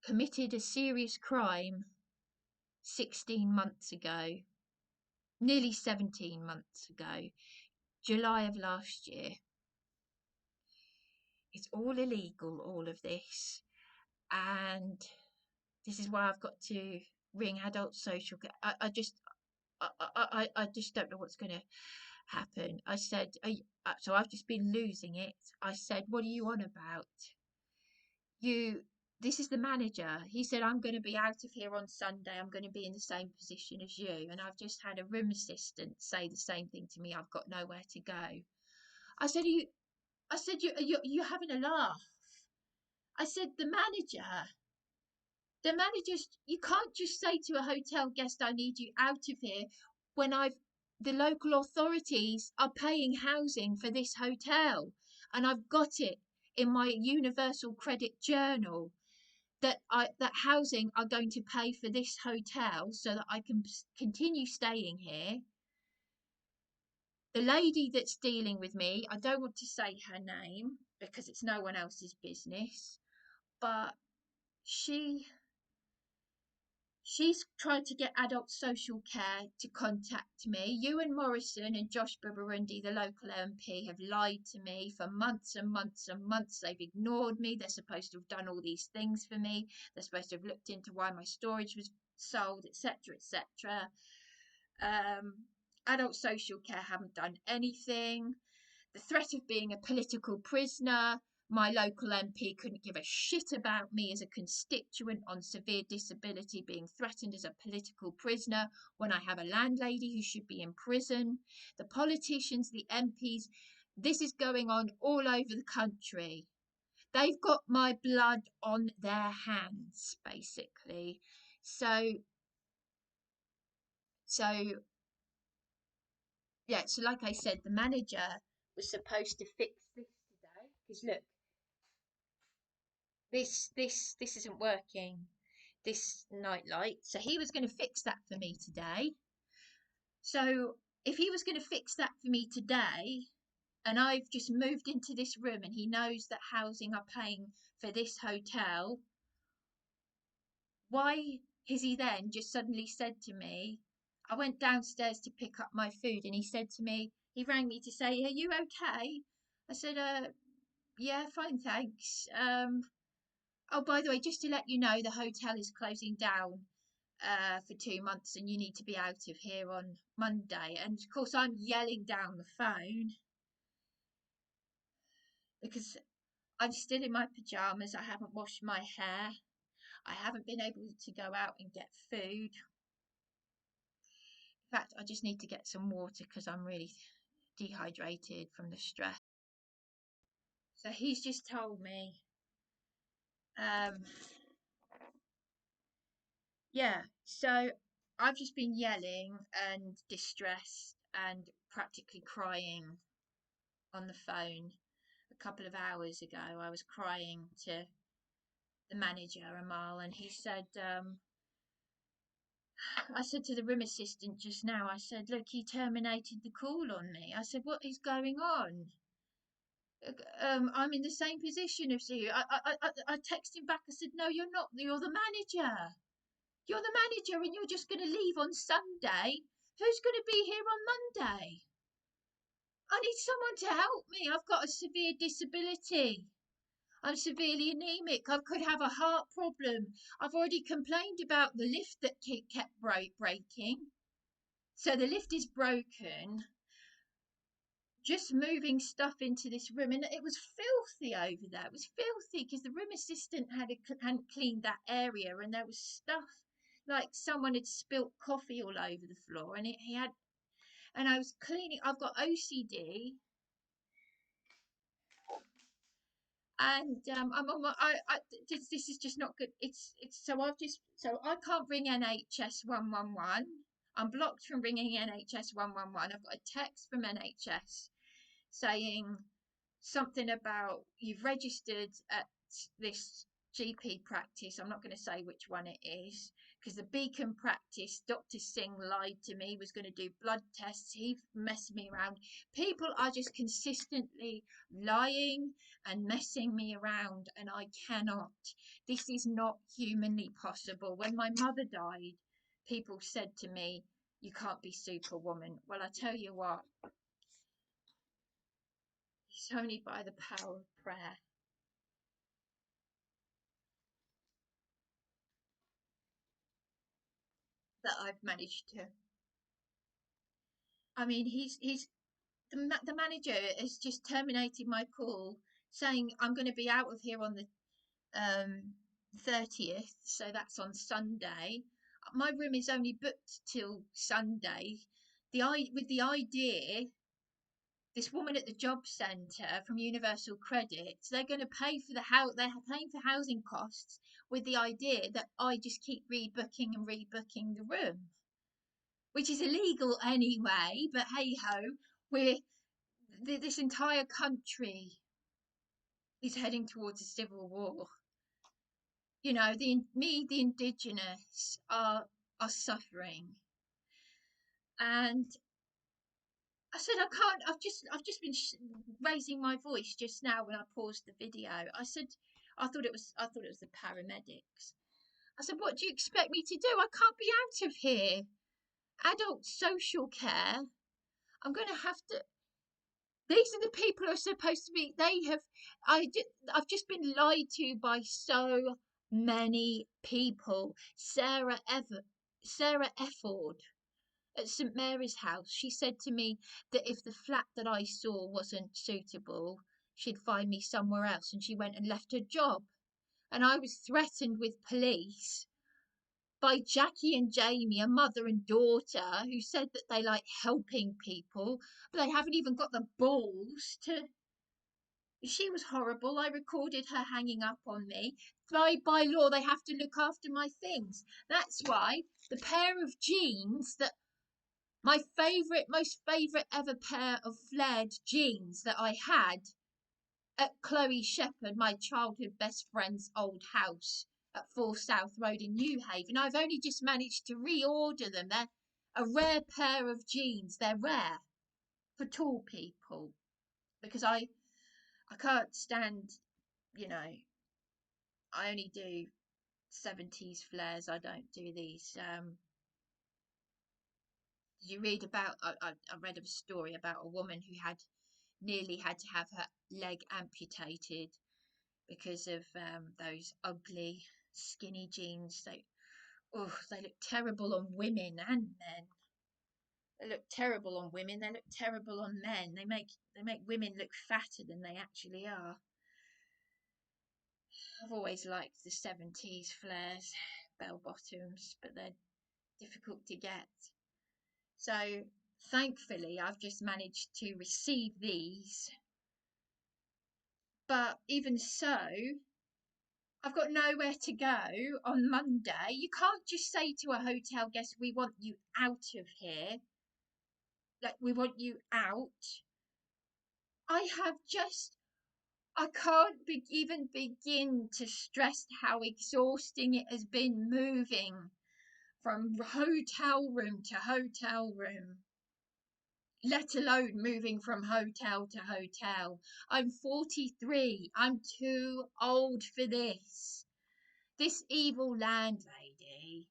committed a serious crime 16 months ago, nearly 17 months ago, July of last year. It's all illegal, all of this, and this is why I've got to ring adult social care. I just don't know what's going to happen. I said, so I've just been losing it. I said, what are you on about? This is the manager. He said, I'm going to be out of here on Sunday. I'm going to be in the same position as you. And I've just had a room assistant say the same thing to me. I've got nowhere to go. I said, you're having a laugh. I said, the manager's, you can't just say to a hotel guest, I need you out of here, when the local authorities are paying housing for this hotel. And I've got it in my Universal Credit Journal that housing are going to pay for this hotel so that I can continue staying here. The lady that's dealing with me, I don't want to say her name because it's no one else's business, but she She's tried to get adult social care to contact me. Ewan Morrison and Josh Burundi, the local MP, have lied to me for months and months and months. They've ignored me. They're supposed to have done all these things for me. They're supposed to have looked into why my storage was sold, etc., etc. Adult social care haven't done anything. The threat of being a political prisoner. My local MP couldn't give a shit about me as a constituent on severe disability being threatened as a political prisoner when I have a landlady who should be in prison. The politicians, the MPs, this is going on all over the country. They've got my blood on their hands, basically. So yeah, so like I said, the manager was supposed to fix this today. Because look, this isn't working, this night light. So he was going to fix that for me today. So if he was going to fix that for me today, and I've just moved into this room and he knows that housing are paying for this hotel, why has he then just suddenly said to me, I went downstairs to pick up my food and he said to me, he rang me to say, are you okay? I said, yeah, fine, thanks. Oh, by the way, just to let you know, the hotel is closing down for 2 months and you need to be out of here on Monday. And of course, I'm yelling down the phone because I'm still in my pajamas. I haven't washed my hair. I haven't been able to go out and get food. In fact, I just need to get some water because I'm really dehydrated from the stress. So he's just told me, yeah, so I've just been yelling and distressed and practically crying on the phone. A couple of hours ago, I was crying to the manager, Amal, and he said, I said to the room assistant just now, I said, look, he terminated the call on me. I said, what is going on? I'm in the same position as you. I texted him back. I said, no, you're not. You're the manager. You're the manager and you're just going to leave on Sunday. Who's going to be here on Monday? I need someone to help me. I've got a severe disability. I'm severely anemic. I could have a heart problem. I've already complained about the lift that kept breaking. So the lift is broken. Just moving stuff into this room, and it was filthy over there. It was filthy because the room assistant hadn't cleaned that area, and there was stuff like someone had spilt coffee all over the floor, and he had. And I was cleaning. I've got OCD. And I'm on my, this is just not good. It's so I can't ring NHS 111. I'm blocked from ringing NHS 111. I've got a text from NHS saying something about you've registered at this GP practice. I'm not going to say which one it is because the Beacon practice, Dr. Singh lied to me, was going to do blood tests. He messed me around. People are just consistently lying and messing me around, and I cannot. This is not humanly possible. When my mother died, people said to me, you can't be Superwoman. Well, I tell you what, it's only by the power of prayer. That I've managed to. I mean, the manager has just terminated my call, saying I'm going to be out of here on the 30th, so that's on Sunday. My room is only booked till Sunday. With the idea, this woman at the job centre from Universal Credit, they're going to pay for the house. They're paying for housing costs with the idea that I just keep rebooking and rebooking the room, which is illegal anyway, but hey ho, this entire country is heading towards a civil war. You know, the indigenous are suffering, and I said I can't. I've just been raising my voice just now when I paused the video. I said I thought it was the paramedics. I said, what do you expect me to do? I can't be out of here. Adult social care. I'm going to have to. These are the people who are supposed to be. I've just been lied to by so many people. Sarah Efford at St Mary's House. She said to me that if the flat that I saw wasn't suitable, she'd find me somewhere else, and she went and left her job. And I was threatened with police by Jackie and Jamie, a mother and daughter, who said that they like helping people, but they haven't even got the balls to. She was horrible. I recorded her hanging up on me. By law, they have to look after my things. That's why the pair of jeans that my most favourite ever pair of flared jeans that I had at Chloe Shepherd, my childhood best friend's old house at 4 South Road in New Haven. I've only just managed to reorder them. They're a rare pair of jeans. They're rare for tall people because I can't stand, you know, I only do 70s flares. I don't do these. You read about, I read a story about a woman who nearly had to have her leg amputated because of those ugly skinny jeans. They look terrible on women and men. They look terrible on women. They look terrible on men. They make women look fatter than they actually are. I've always liked the 70s flares, bell bottoms, but they're difficult to get. So thankfully I've just managed to receive these. But even so, I've got nowhere to go on Monday. You can't just say to a hotel guest, we want you out of here. Like, we want you out. I can't even begin to stress how exhausting it has been moving from hotel room to hotel room, let alone moving from hotel to hotel. I'm 43. I'm too old for this. This evil landlady,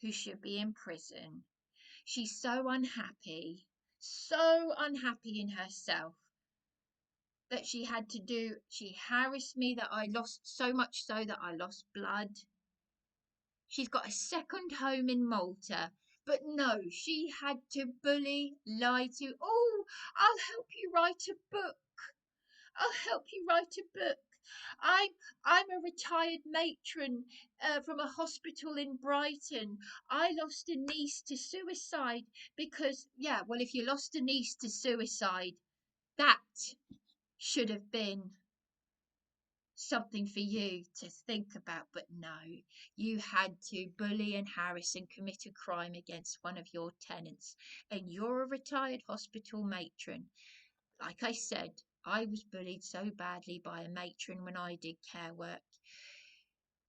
who should be in prison, she's so unhappy in herself that she harassed me, that I lost, so much so that I lost blood. She's got a second home in Malta, but no, she had to bully, lie to. Oh, I'll help you write a book. I'll help you write a book. I'm a retired matron from a hospital in Brighton. I lost a niece to suicide because, if you lost a niece to suicide, that should have been something for you to think about. But no, you had to bully and harass and commit a crime against one of your tenants, and you're a retired hospital matron. Like I said, I was bullied so badly by a matron when I did care work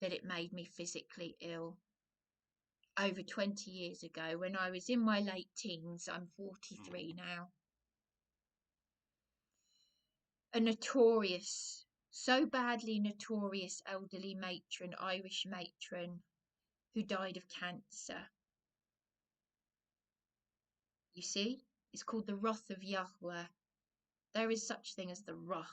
that it made me physically ill. Over 20 years ago, when I was in my late teens, I'm 43 now. A notorious, so badly notorious elderly matron, Irish matron, who died of cancer. You see, it's called the wrath of Yahweh. There is such thing as the wrath.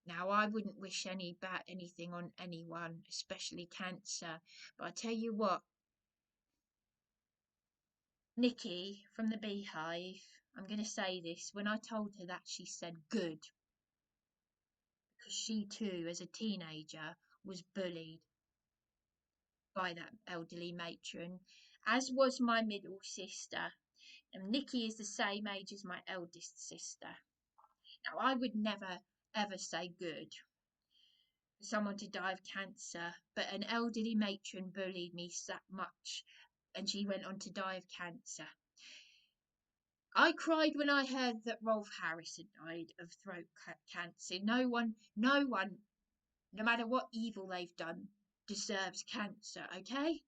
Now, I wouldn't wish anything on anyone, especially cancer, but I tell you what, Nikki from the Beehive, I'm going to say this, when I told her that, she said good, because she too, as a teenager, was bullied by that elderly matron, as was my middle sister, and Nikki is the same age as my eldest sister. Now, I would never ever say good for someone to die of cancer, but an elderly matron bullied me that much, and she went on to die of cancer. I cried when I heard that Rolf Harris had died of throat cancer. No one, no matter what evil they've done, deserves cancer, okay?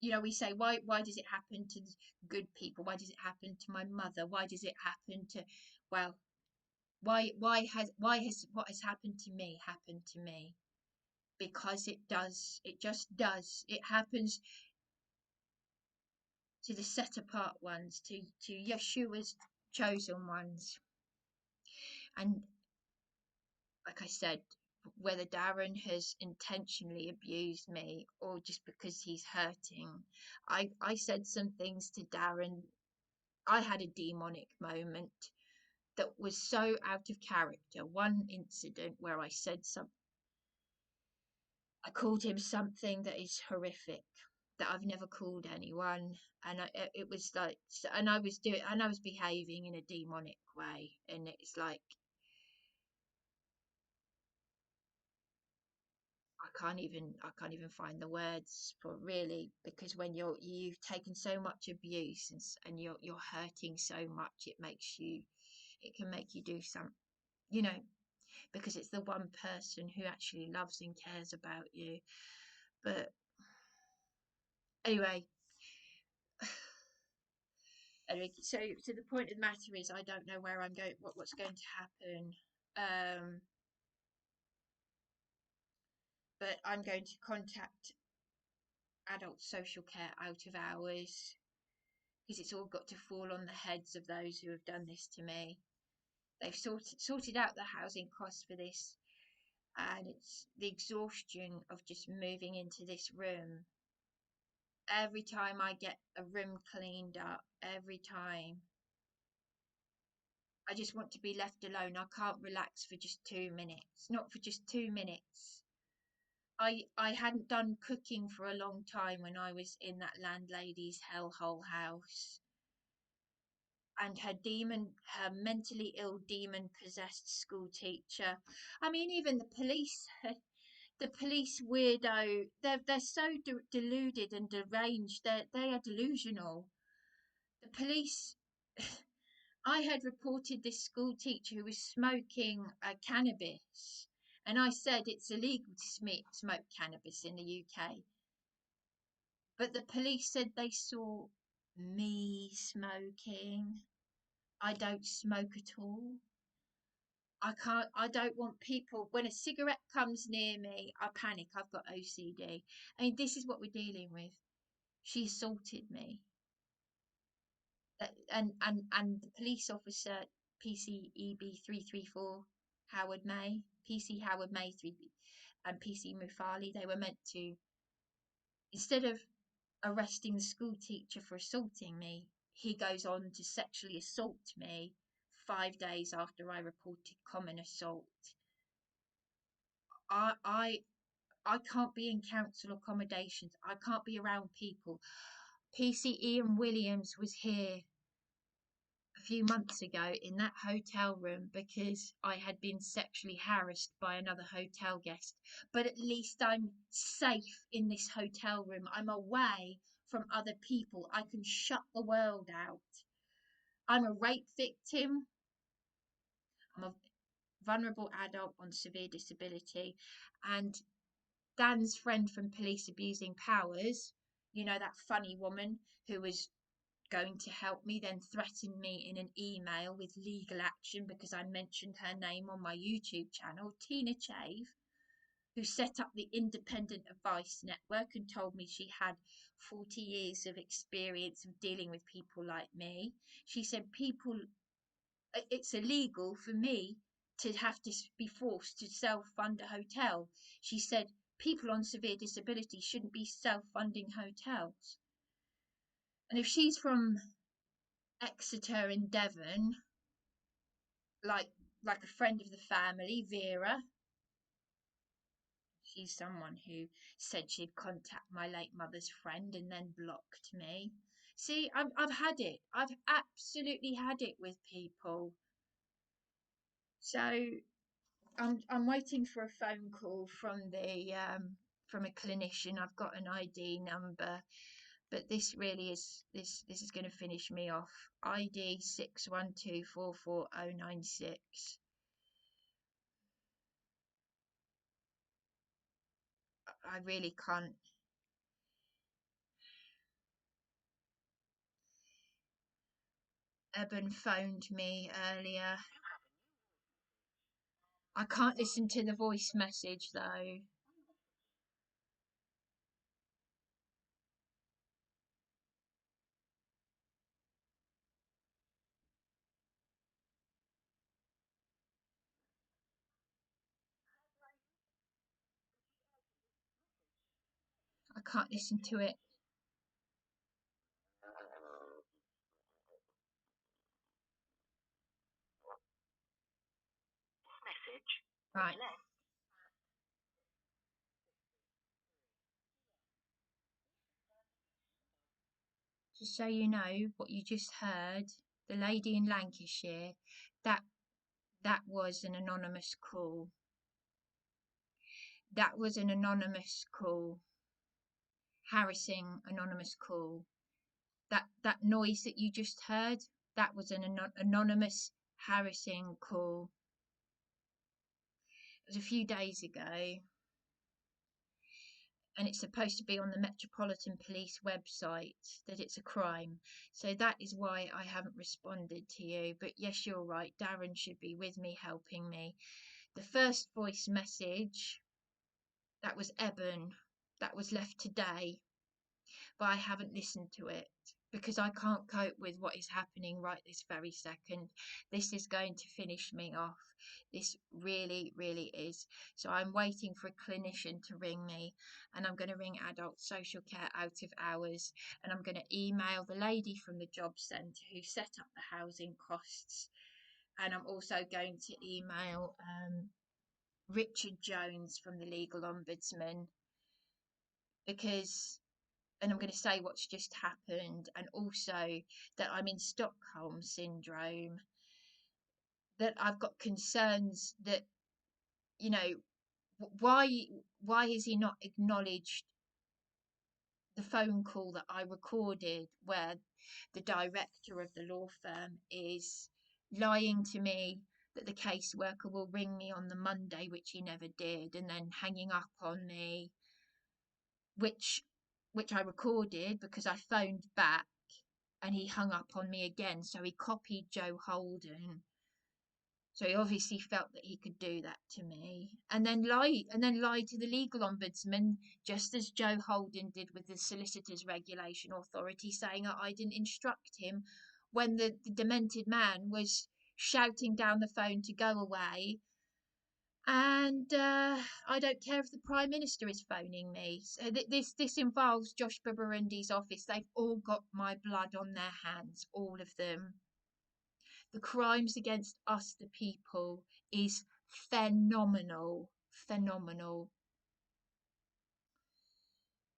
You know, we say, why does it happen to good people? Why does it happen to my mother? Why does it happen to, well, Why has what has happened to me happened to me? Because it just does. It happens to the set apart ones, to Yeshua's chosen ones. And like I said, whether Darren has intentionally abused me or just because he's hurting, I said some things to Darren. I had a demonic moment that was so out of character. One incident where I called him something that is horrific, that I've never called anyone, and it was like, and I was behaving in a demonic way, and it's like I can't even find the words for it, really, because when you've taken so much abuse, and you're hurting so much, it can make you do some, you know, because it's the one person who actually loves and cares about you. But anyway, so the point of the matter is, I don't know where I'm going, what's going to happen. But I'm going to contact adult social care out of hours, because it's all got to fall on the heads of those who have done this to me. They've sorted out the housing costs for this, and it's the exhaustion of just moving into this room. Every time I get a room cleaned up, every time, I just want to be left alone. I can't relax for just 2 minutes, not for just 2 minutes. I hadn't done cooking for a long time when I was in that landlady's hellhole house. And her mentally ill, demon possessed school teacher. I mean, even the police weirdo, they're so deluded and deranged. They are delusional. The police. I had reported this school teacher who was smoking cannabis, and I said it's illegal to smoke cannabis in the UK. But the police said they saw me smoking. I don't smoke at all. I don't want people, when a cigarette comes near me, I panic. I've got OCD. I mean, this is what we're dealing with. She assaulted me. And the police officer, PCEB 334 Howard May, PC Howard May 3, and PC Mufali, they were meant to, instead of arresting the school teacher for assaulting me, he goes on to sexually assault me 5 days after I reported common assault. I can't be in council accommodations. I can't be around people. PC Ian Williams was here a few months ago in that hotel room because I had been sexually harassed by another hotel guest. But at least I'm safe in this hotel room. I'm away from other people. I can shut the world out. I'm a rape victim. I'm a vulnerable adult on severe disability. And Dan's friend from Police Abusing Powers, you know, that funny woman who was going to help me, then threatened me in an email with legal action because I mentioned her name on my YouTube channel, Tina Chave, who set up the Independent Advice Network and told me she had 40 years of experience of dealing with people like me. She said it's illegal for me to have to be forced to self-fund a hotel. She said people on severe disability shouldn't be self-funding hotels. And if she's from Exeter in Devon, like a friend of the family, Vera, she's someone who said she'd contact my late mother's friend and then blocked me. See, I've had it. I've absolutely had it with people. So I'm waiting for a phone call from a clinician. I've got an ID number, but this really is this is going to finish me off. ID 612444096. I really can't. Eben phoned me earlier. I can't listen to the voice message though. I can't listen to it. Right. Just so you know, what you just heard, the lady in Lancashire, that that was an anonymous call. That was an anonymous call. Harassing anonymous call. That noise that you just heard, that was an anonymous harassing call. It was a few days ago, and it's supposed to be on the Metropolitan Police website that it's a crime. So that is why I haven't responded to you. But yes, you're right, Darren should be with me, helping me. The first voice message, that was Eben, that was left today, but I haven't listened to it because I can't cope with what is happening right this very second. This is going to finish me off. This really, really is. So I'm waiting for a clinician to ring me, and I'm going to ring adult social care out of hours, and I'm going to email the lady from the job centre who set up the housing costs, and I'm also going to email Richard Jones from the Legal Ombudsman, because, and I'm going to say what's just happened, and also that I'm in Stockholm syndrome, that I've got concerns that, you know, why is he not acknowledged the phone call that I recorded where the director of the law firm is lying to me that the caseworker will ring me on the Monday, which he never did, and then hanging up on me, which I recorded because I phoned back and he hung up on me again. So he copied Joe Holden. So he obviously felt that he could do that to me, and then lied to the legal ombudsman, just as Joe Holden did with the Solicitors Regulation Authority, saying that I didn't instruct him when the demented man was shouting down the phone to go away. And I don't care if the Prime Minister is phoning me. So this involves Josh Burundi's office. They've all got my blood on their hands, all of them. The crimes against us, the people, is phenomenal, phenomenal.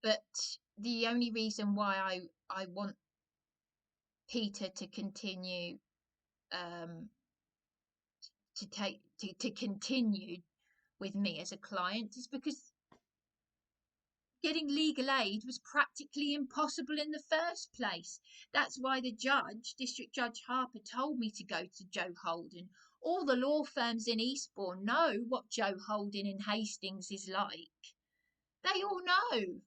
But the only reason why I want Peter to continue to continue with me as a client is because getting legal aid was practically impossible in the first place. That's why the judge, District Judge Harper, told me to go to Joe Holden. All the law firms in Eastbourne know what Joe Holden in Hastings is like. They all know.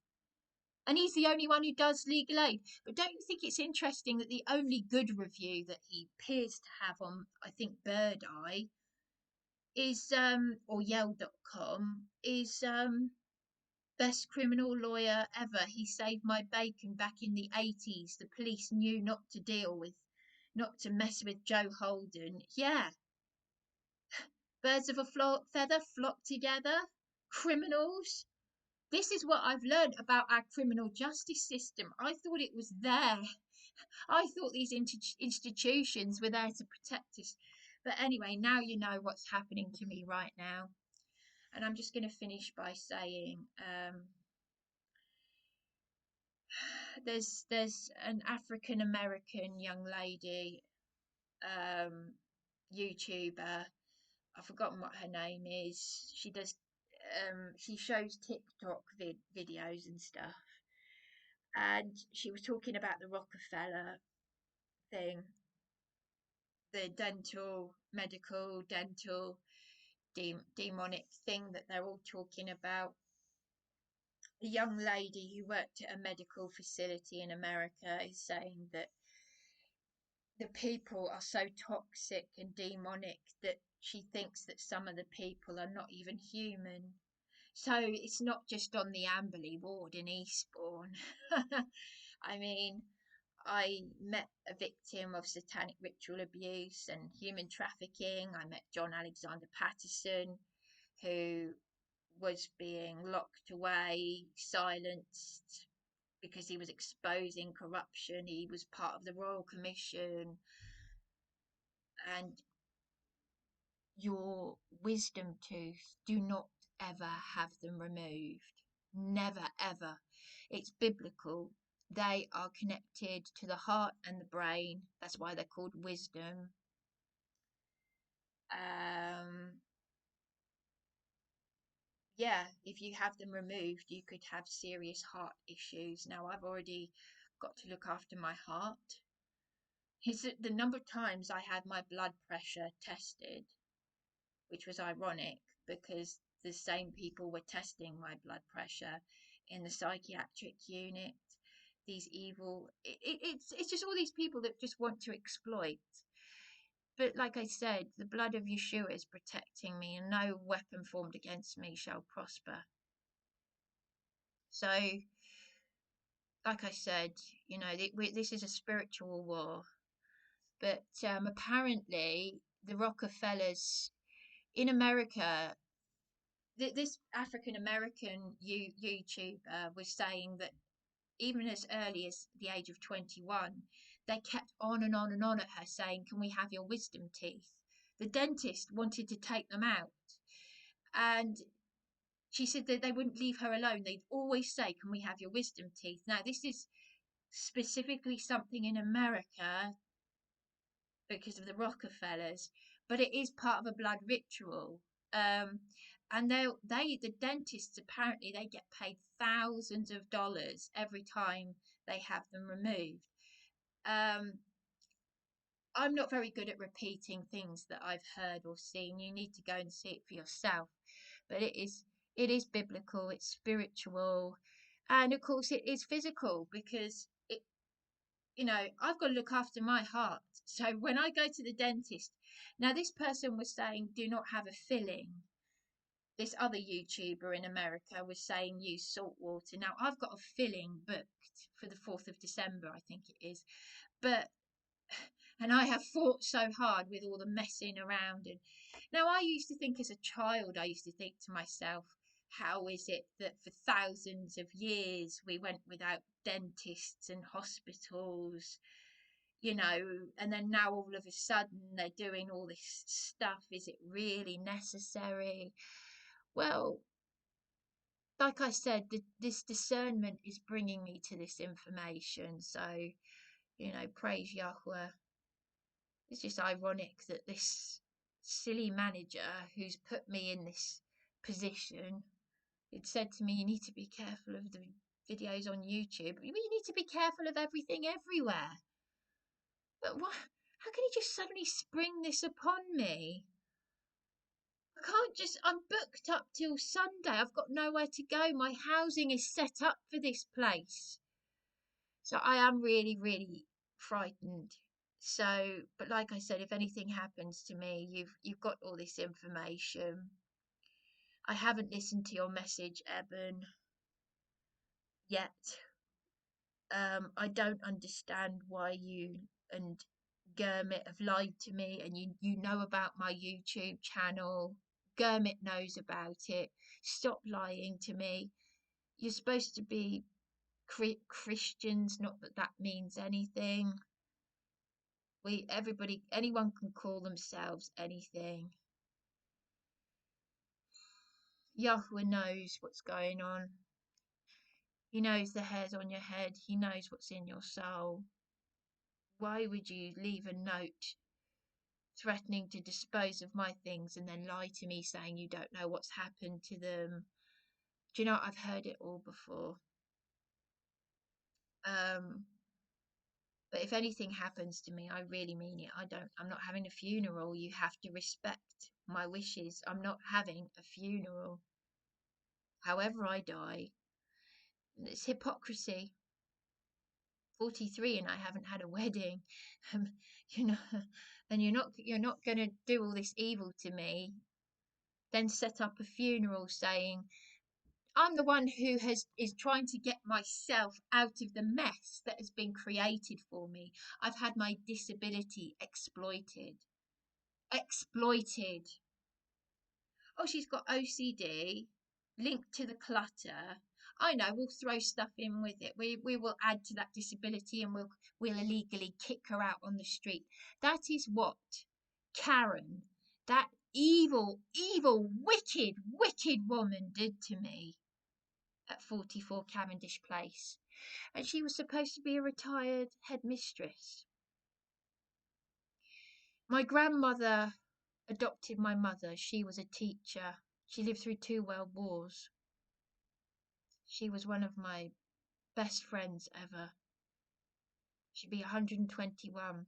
And he's the only one who does legal aid. But don't you think it's interesting that the only good review that he appears to have on, I think, Bird Eye is, or Yale.com, is best criminal lawyer ever. He saved my bacon back in the 80s. The police knew not to mess with Joe Holden. Yeah. Birds of a feather flock together. Criminals. This is what I've learned about our criminal justice system. I thought it was there. I thought these institutions were there to protect us. But anyway, now you know what's happening to me right now. And I'm just going to finish by saying, there's an African American young lady, YouTuber. I've forgotten what her name is. She does, she shows TikTok videos and stuff. And she was talking about the Rockefeller thing, the dental demonic thing that they're all talking about. A young lady who worked at a medical facility in America is saying that the people are so toxic and demonic that she thinks that some of the people are not even human. So it's not just on the Amberley ward in Eastbourne. I mean, I met a victim of satanic ritual abuse and human trafficking. I met John Alexander Patterson, who was being locked away, silenced because he was exposing corruption. He was part of the Royal Commission. And your wisdom tooth, do not ever have them removed. Never, ever. It's biblical. They are connected to the heart and the brain. That's why they're called wisdom. Yeah, if you have them removed, you could have serious heart issues. Now, I've already got to look after my heart. The number of times I had my blood pressure tested, which was ironic because the same people were testing my blood pressure in the psychiatric unit. These evil, it's just all these people that just want to exploit. But like I said, the blood of Yeshua is protecting me, and no weapon formed against me shall prosper. So, like I said, you know, this is a spiritual war. But apparently, the Rockefellers in America, this African American YouTuber was saying that even as early as the age of 21, they kept on and on and on at her saying, "Can we have your wisdom teeth?" The dentist wanted to take them out. And she said that they wouldn't leave her alone. They'd always say, "Can we have your wisdom teeth?" Now, this is specifically something in America because of the Rockefellers, but it is part of a blood ritual. And the dentists, apparently they get paid thousands of dollars every time they have them removed. I'm not very good at repeating things that I've heard or seen. You need to go and see it for yourself. But it is biblical, it's spiritual, and of course it is physical because I've got to look after my heart. So when I go to the dentist, now this person was saying do not have a filling. This other YouTuber in America was saying use salt water. Now I've got a filling booked for the 4th of December, I think it is. And I have fought so hard with all the messing around. And now I used to think as a child, I used to think to myself, how is it that for thousands of years we went without dentists and hospitals, and then now all of a sudden they're doing all this stuff. Is it really necessary? Well, like I said, this discernment is bringing me to this information. So, praise Yahweh. It's just ironic that this silly manager who's put me in this position, it said to me, you need to be careful of the videos on YouTube. You need to be careful of everything everywhere. But what? How can he just suddenly spring this upon me? I can't just, I'm booked up till Sunday. I've got nowhere to go. My housing is set up for this place. So I am really, really frightened. So, but like I said, if anything happens to me, you've got all this information. I haven't listened to your message, Eben, yet. I don't understand why you and Gurmit have lied to me, and you know about my YouTube channel. Gurmit knows about it. Stop lying to me. You're supposed to be Christians, not that that means anything. Anyone can call themselves anything. Yahweh knows what's going on. He knows the hairs on your head. He knows what's in your soul. Why would you leave a note threatening to dispose of my things and then lie to me saying you don't know what's happened to them? Do you know, I've heard it all before. But if anything happens to me, I really mean it. I'm not having a funeral. You have to respect my wishes. I'm not having a funeral. However I die, it's hypocrisy. 43 and I haven't had a wedding. Um, you know, and you're not going to do all this evil to me, then set up a funeral saying I'm the one who is trying to get myself out of the mess that has been created for me. I've had my disability exploited. Exploited. Oh, she's got OCD linked to the clutter. I know, we'll throw stuff in with it. We will add to that disability and we'll illegally kick her out on the street. That is what Karen, that evil, evil, wicked, wicked woman did to me at 44 Cavendish Place. And she was supposed to be a retired headmistress. My grandmother adopted my mother. She was a teacher. She lived through 2 world wars. She was one of my best friends ever. She'd be 121.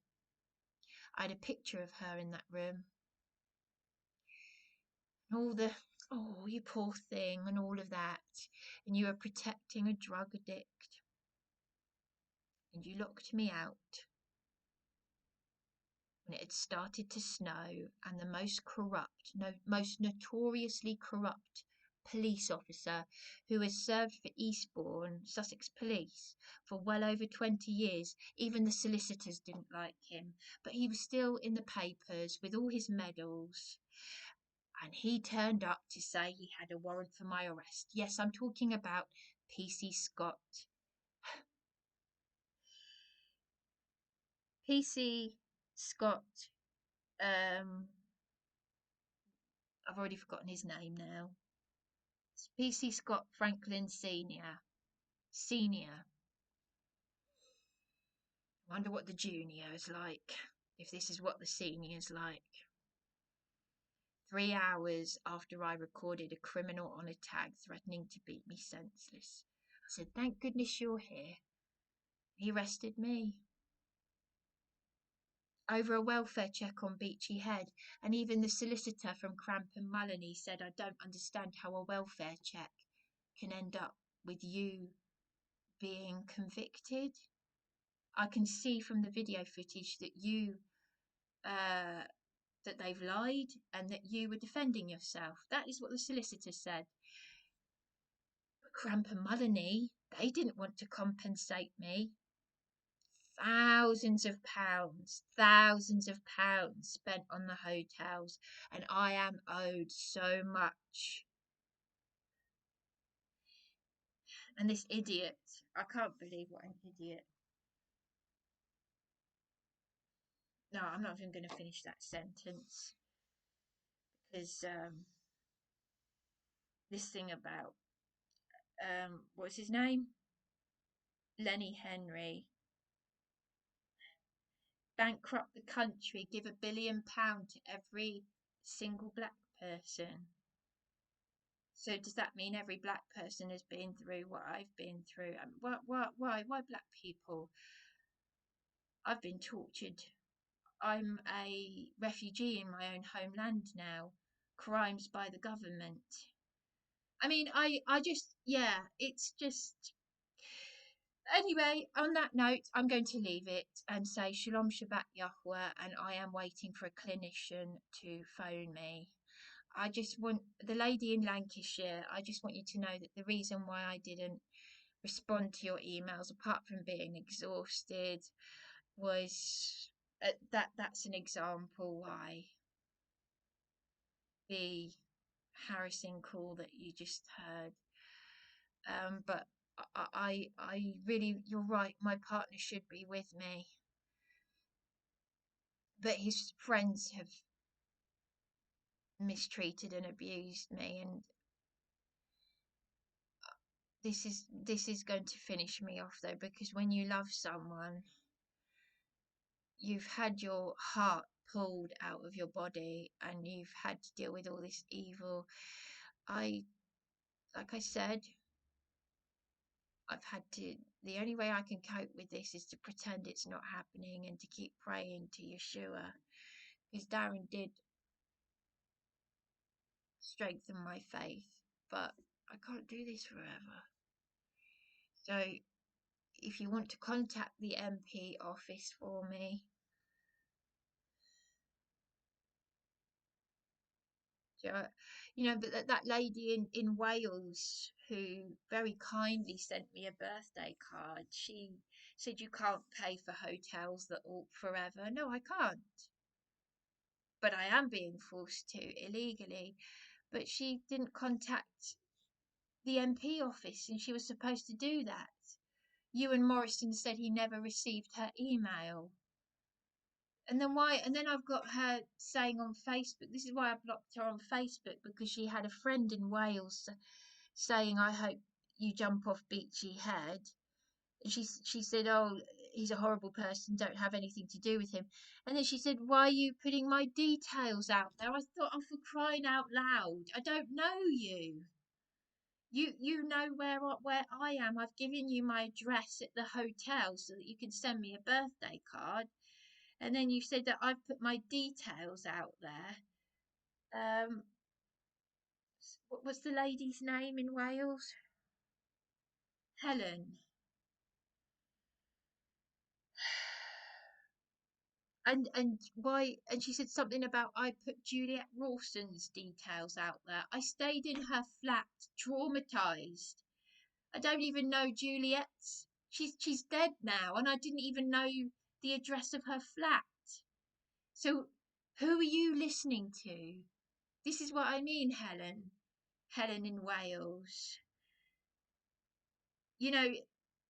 I had a picture of her in that room. And all the, oh, you poor thing, and all of that. And you were protecting a drug addict. And you locked me out when it had started to snow, and the most corrupt, most notoriously corrupt police officer who has served for Eastbourne, Sussex Police, for well over 20 years. Even the solicitors didn't like him, but he was still in the papers with all his medals. And he turned up to say he had a warrant for my arrest. Yes, I'm talking about PC Scott. PC Scott, I've already forgotten his name now. It's PC Scott Franklin Senior. I wonder what the junior is like, if this is what the senior's like. 3 hours after I recorded a criminal on a tag threatening to beat me senseless, I said, "Thank goodness you're here." He arrested me over a welfare check on Beachy Head, and even the solicitor from CRAMP and MULHANEY said, "I don't understand how a welfare check can end up with you being convicted. I can see from the video footage that that they've lied and that you were defending yourself." That is what the solicitor said. But CRAMP and MULHANEY, they didn't want to compensate me. Thousands of pounds spent on the hotels, and I am owed so much. And this idiot, I can't believe what an idiot. No, I'm not even going to finish that sentence, because this thing about what's his name, Lenny Henry, bankrupt the country, give £1 billion to every single black person. So does that mean every black person has been through what I've been through? Why black people? I've been tortured. I'm a refugee in my own homeland now. Crimes by the government. I mean, I just, yeah, it's just. Anyway, on that note, I'm going to leave it and say Shalom Shabbat Yahweh, and I am waiting for a clinician to phone me. I just want, the lady in Lancashire, I just want you to know that the reason why I didn't respond to your emails, apart from being exhausted, was that's an example why. The harassing call that you just heard. But I really, you're right, my partner should be with me. But his friends have mistreated and abused me, and this is going to finish me off though, because when you love someone, you've had your heart pulled out of your body and you've had to deal with all this evil. Like I said, I've had to, the only way I can cope with this is to pretend it's not happening and to keep praying to Yeshua, because Darren did strengthen my faith, but I can't do this forever. So if you want to contact the MP office for me. You know, but that lady in Wales who very kindly sent me a birthday card, she said you can't pay for hotels that all forever. No, I can't. But I am being forced to illegally. But she didn't contact the MP office and she was supposed to do that. Ewan Morrison said he never received her email. And then why? And then I've got her saying on Facebook, this is why I blocked her on Facebook, because she had a friend in Wales saying, I hope you jump off Beachy Head. And she said, oh, he's a horrible person, don't have anything to do with him. And then she said, why are you putting my details out there? I thought, oh, for crying out loud, I don't know you. You know where I am. I've given you my address at the hotel so that you can send me a birthday card. And then you said that I've put my details out there. What was the lady's name in Wales? Helen. And why? And she said something about I put Juliet Rawson's details out there. I stayed in her flat, traumatized. I don't even know Juliet's. She's dead now, and I didn't even know the address of her flat. So, who are you listening to? This is what I mean, Helen. Helen in Wales. You know,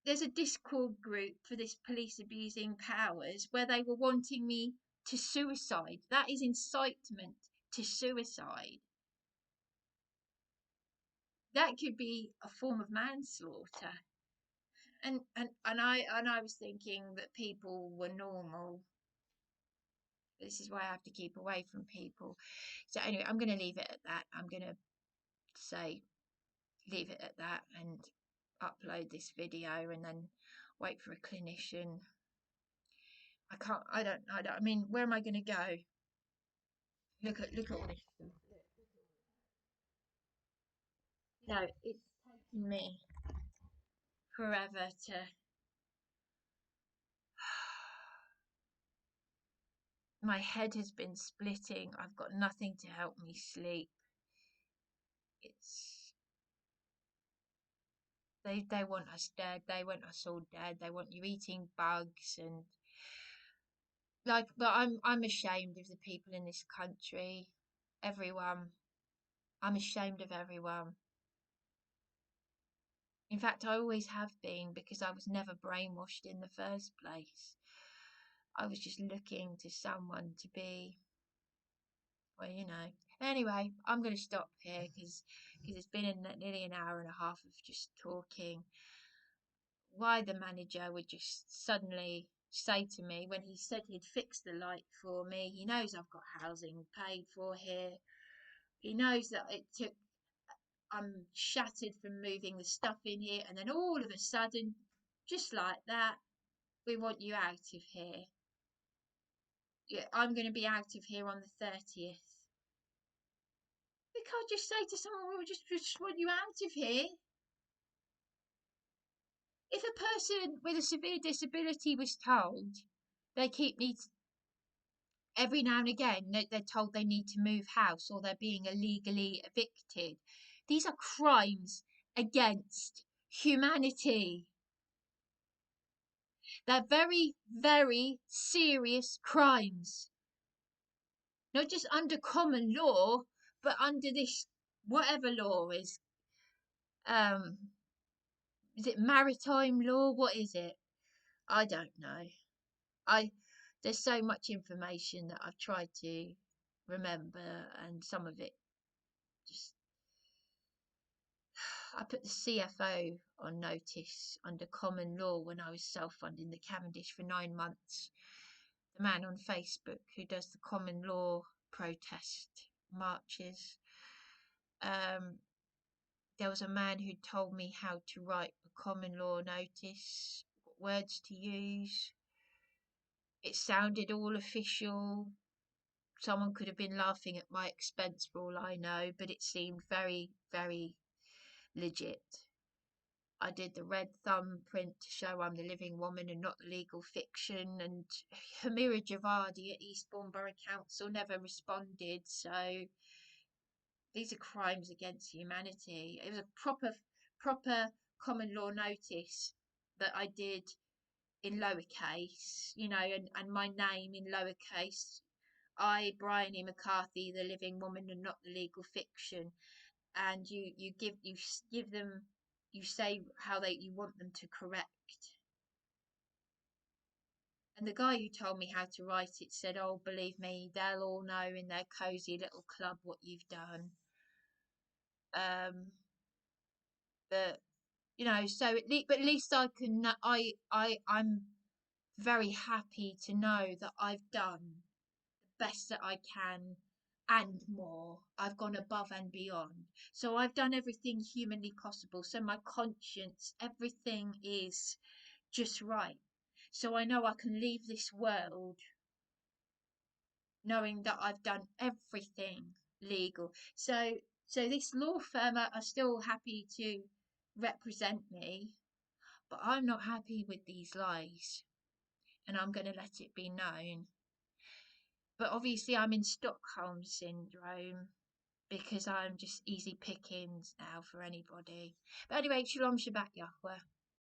there's a Discord group for this police abusing powers where they were wanting me to suicide. That is incitement to suicide. That could be a form of manslaughter. And I was thinking that people were normal. This is why I have to keep away from people. So anyway, I'm going to leave it at that. I'm going to say leave it at that and upload this video and then wait for a clinician. I don't, I mean, where am I going to go? Look at all this stuff. No, it's taken me forever to. My head has been splitting. I've got nothing to help me sleep. It's they want us dead. They want us all dead. They want you eating bugs and like. But I'm ashamed of the people in this country. Everyone. I'm ashamed of everyone. In fact, I always have been because I was never brainwashed in the first place. I was just looking to someone to be, well, you know. Anyway, I'm going to stop here because it's been nearly an hour and a half of just talking. Why the manager would just suddenly say to me when he said he'd fix the light for me, he knows I've got housing paid for here. He knows that it took, I'm shattered from moving the stuff in here, and then all of a sudden, just like that, we want you out of here. Yeah, I'm going to be out of here on the 30th. We can't just say to someone, we just want you out of here. If a person with a severe disability was told they needs every now and again they're told they need to move house or they're being illegally evicted, these are crimes against humanity. They're very, very serious crimes. Not just under common law, but under this whatever law is it maritime law? What is it? I don't know. There's so much information that I've tried to remember, and some of it just. I put the CFO on notice under common law when I was self-funding the Cavendish for 9 months. The man on Facebook who does the common law protest marches. There was a man who told me how to write a common law notice, what words to use. It sounded all official. Someone could have been laughing at my expense for all I know, but it seemed very, very legit. I did the red thumbprint to show I'm the living woman and not the legal fiction. And Hamira Javadi at Eastbourne Borough Council never responded. So these are crimes against humanity. It was a proper common law notice that I did in lowercase, you know, and my name in lowercase. I, Bryony McCarthy, the living woman and not the legal fiction. And you give them, you say how you want them to correct. And the guy who told me how to write it said, "Oh, believe me, they'll all know in their cozy little club what you've done." But you know, so but at least I can. I'm very happy to know that I've done the best that I can and more. I've gone above and beyond. So I've done everything humanly possible. So my conscience, everything is just right. So I know I can leave this world knowing that I've done everything legal. So this law firm are still happy to represent me, but I'm not happy with these lies, and I'm going to let it be known. But obviously I'm in Stockholm syndrome because I'm just easy pickings now for anybody. But anyway, Shalom Shabbat Yahweh.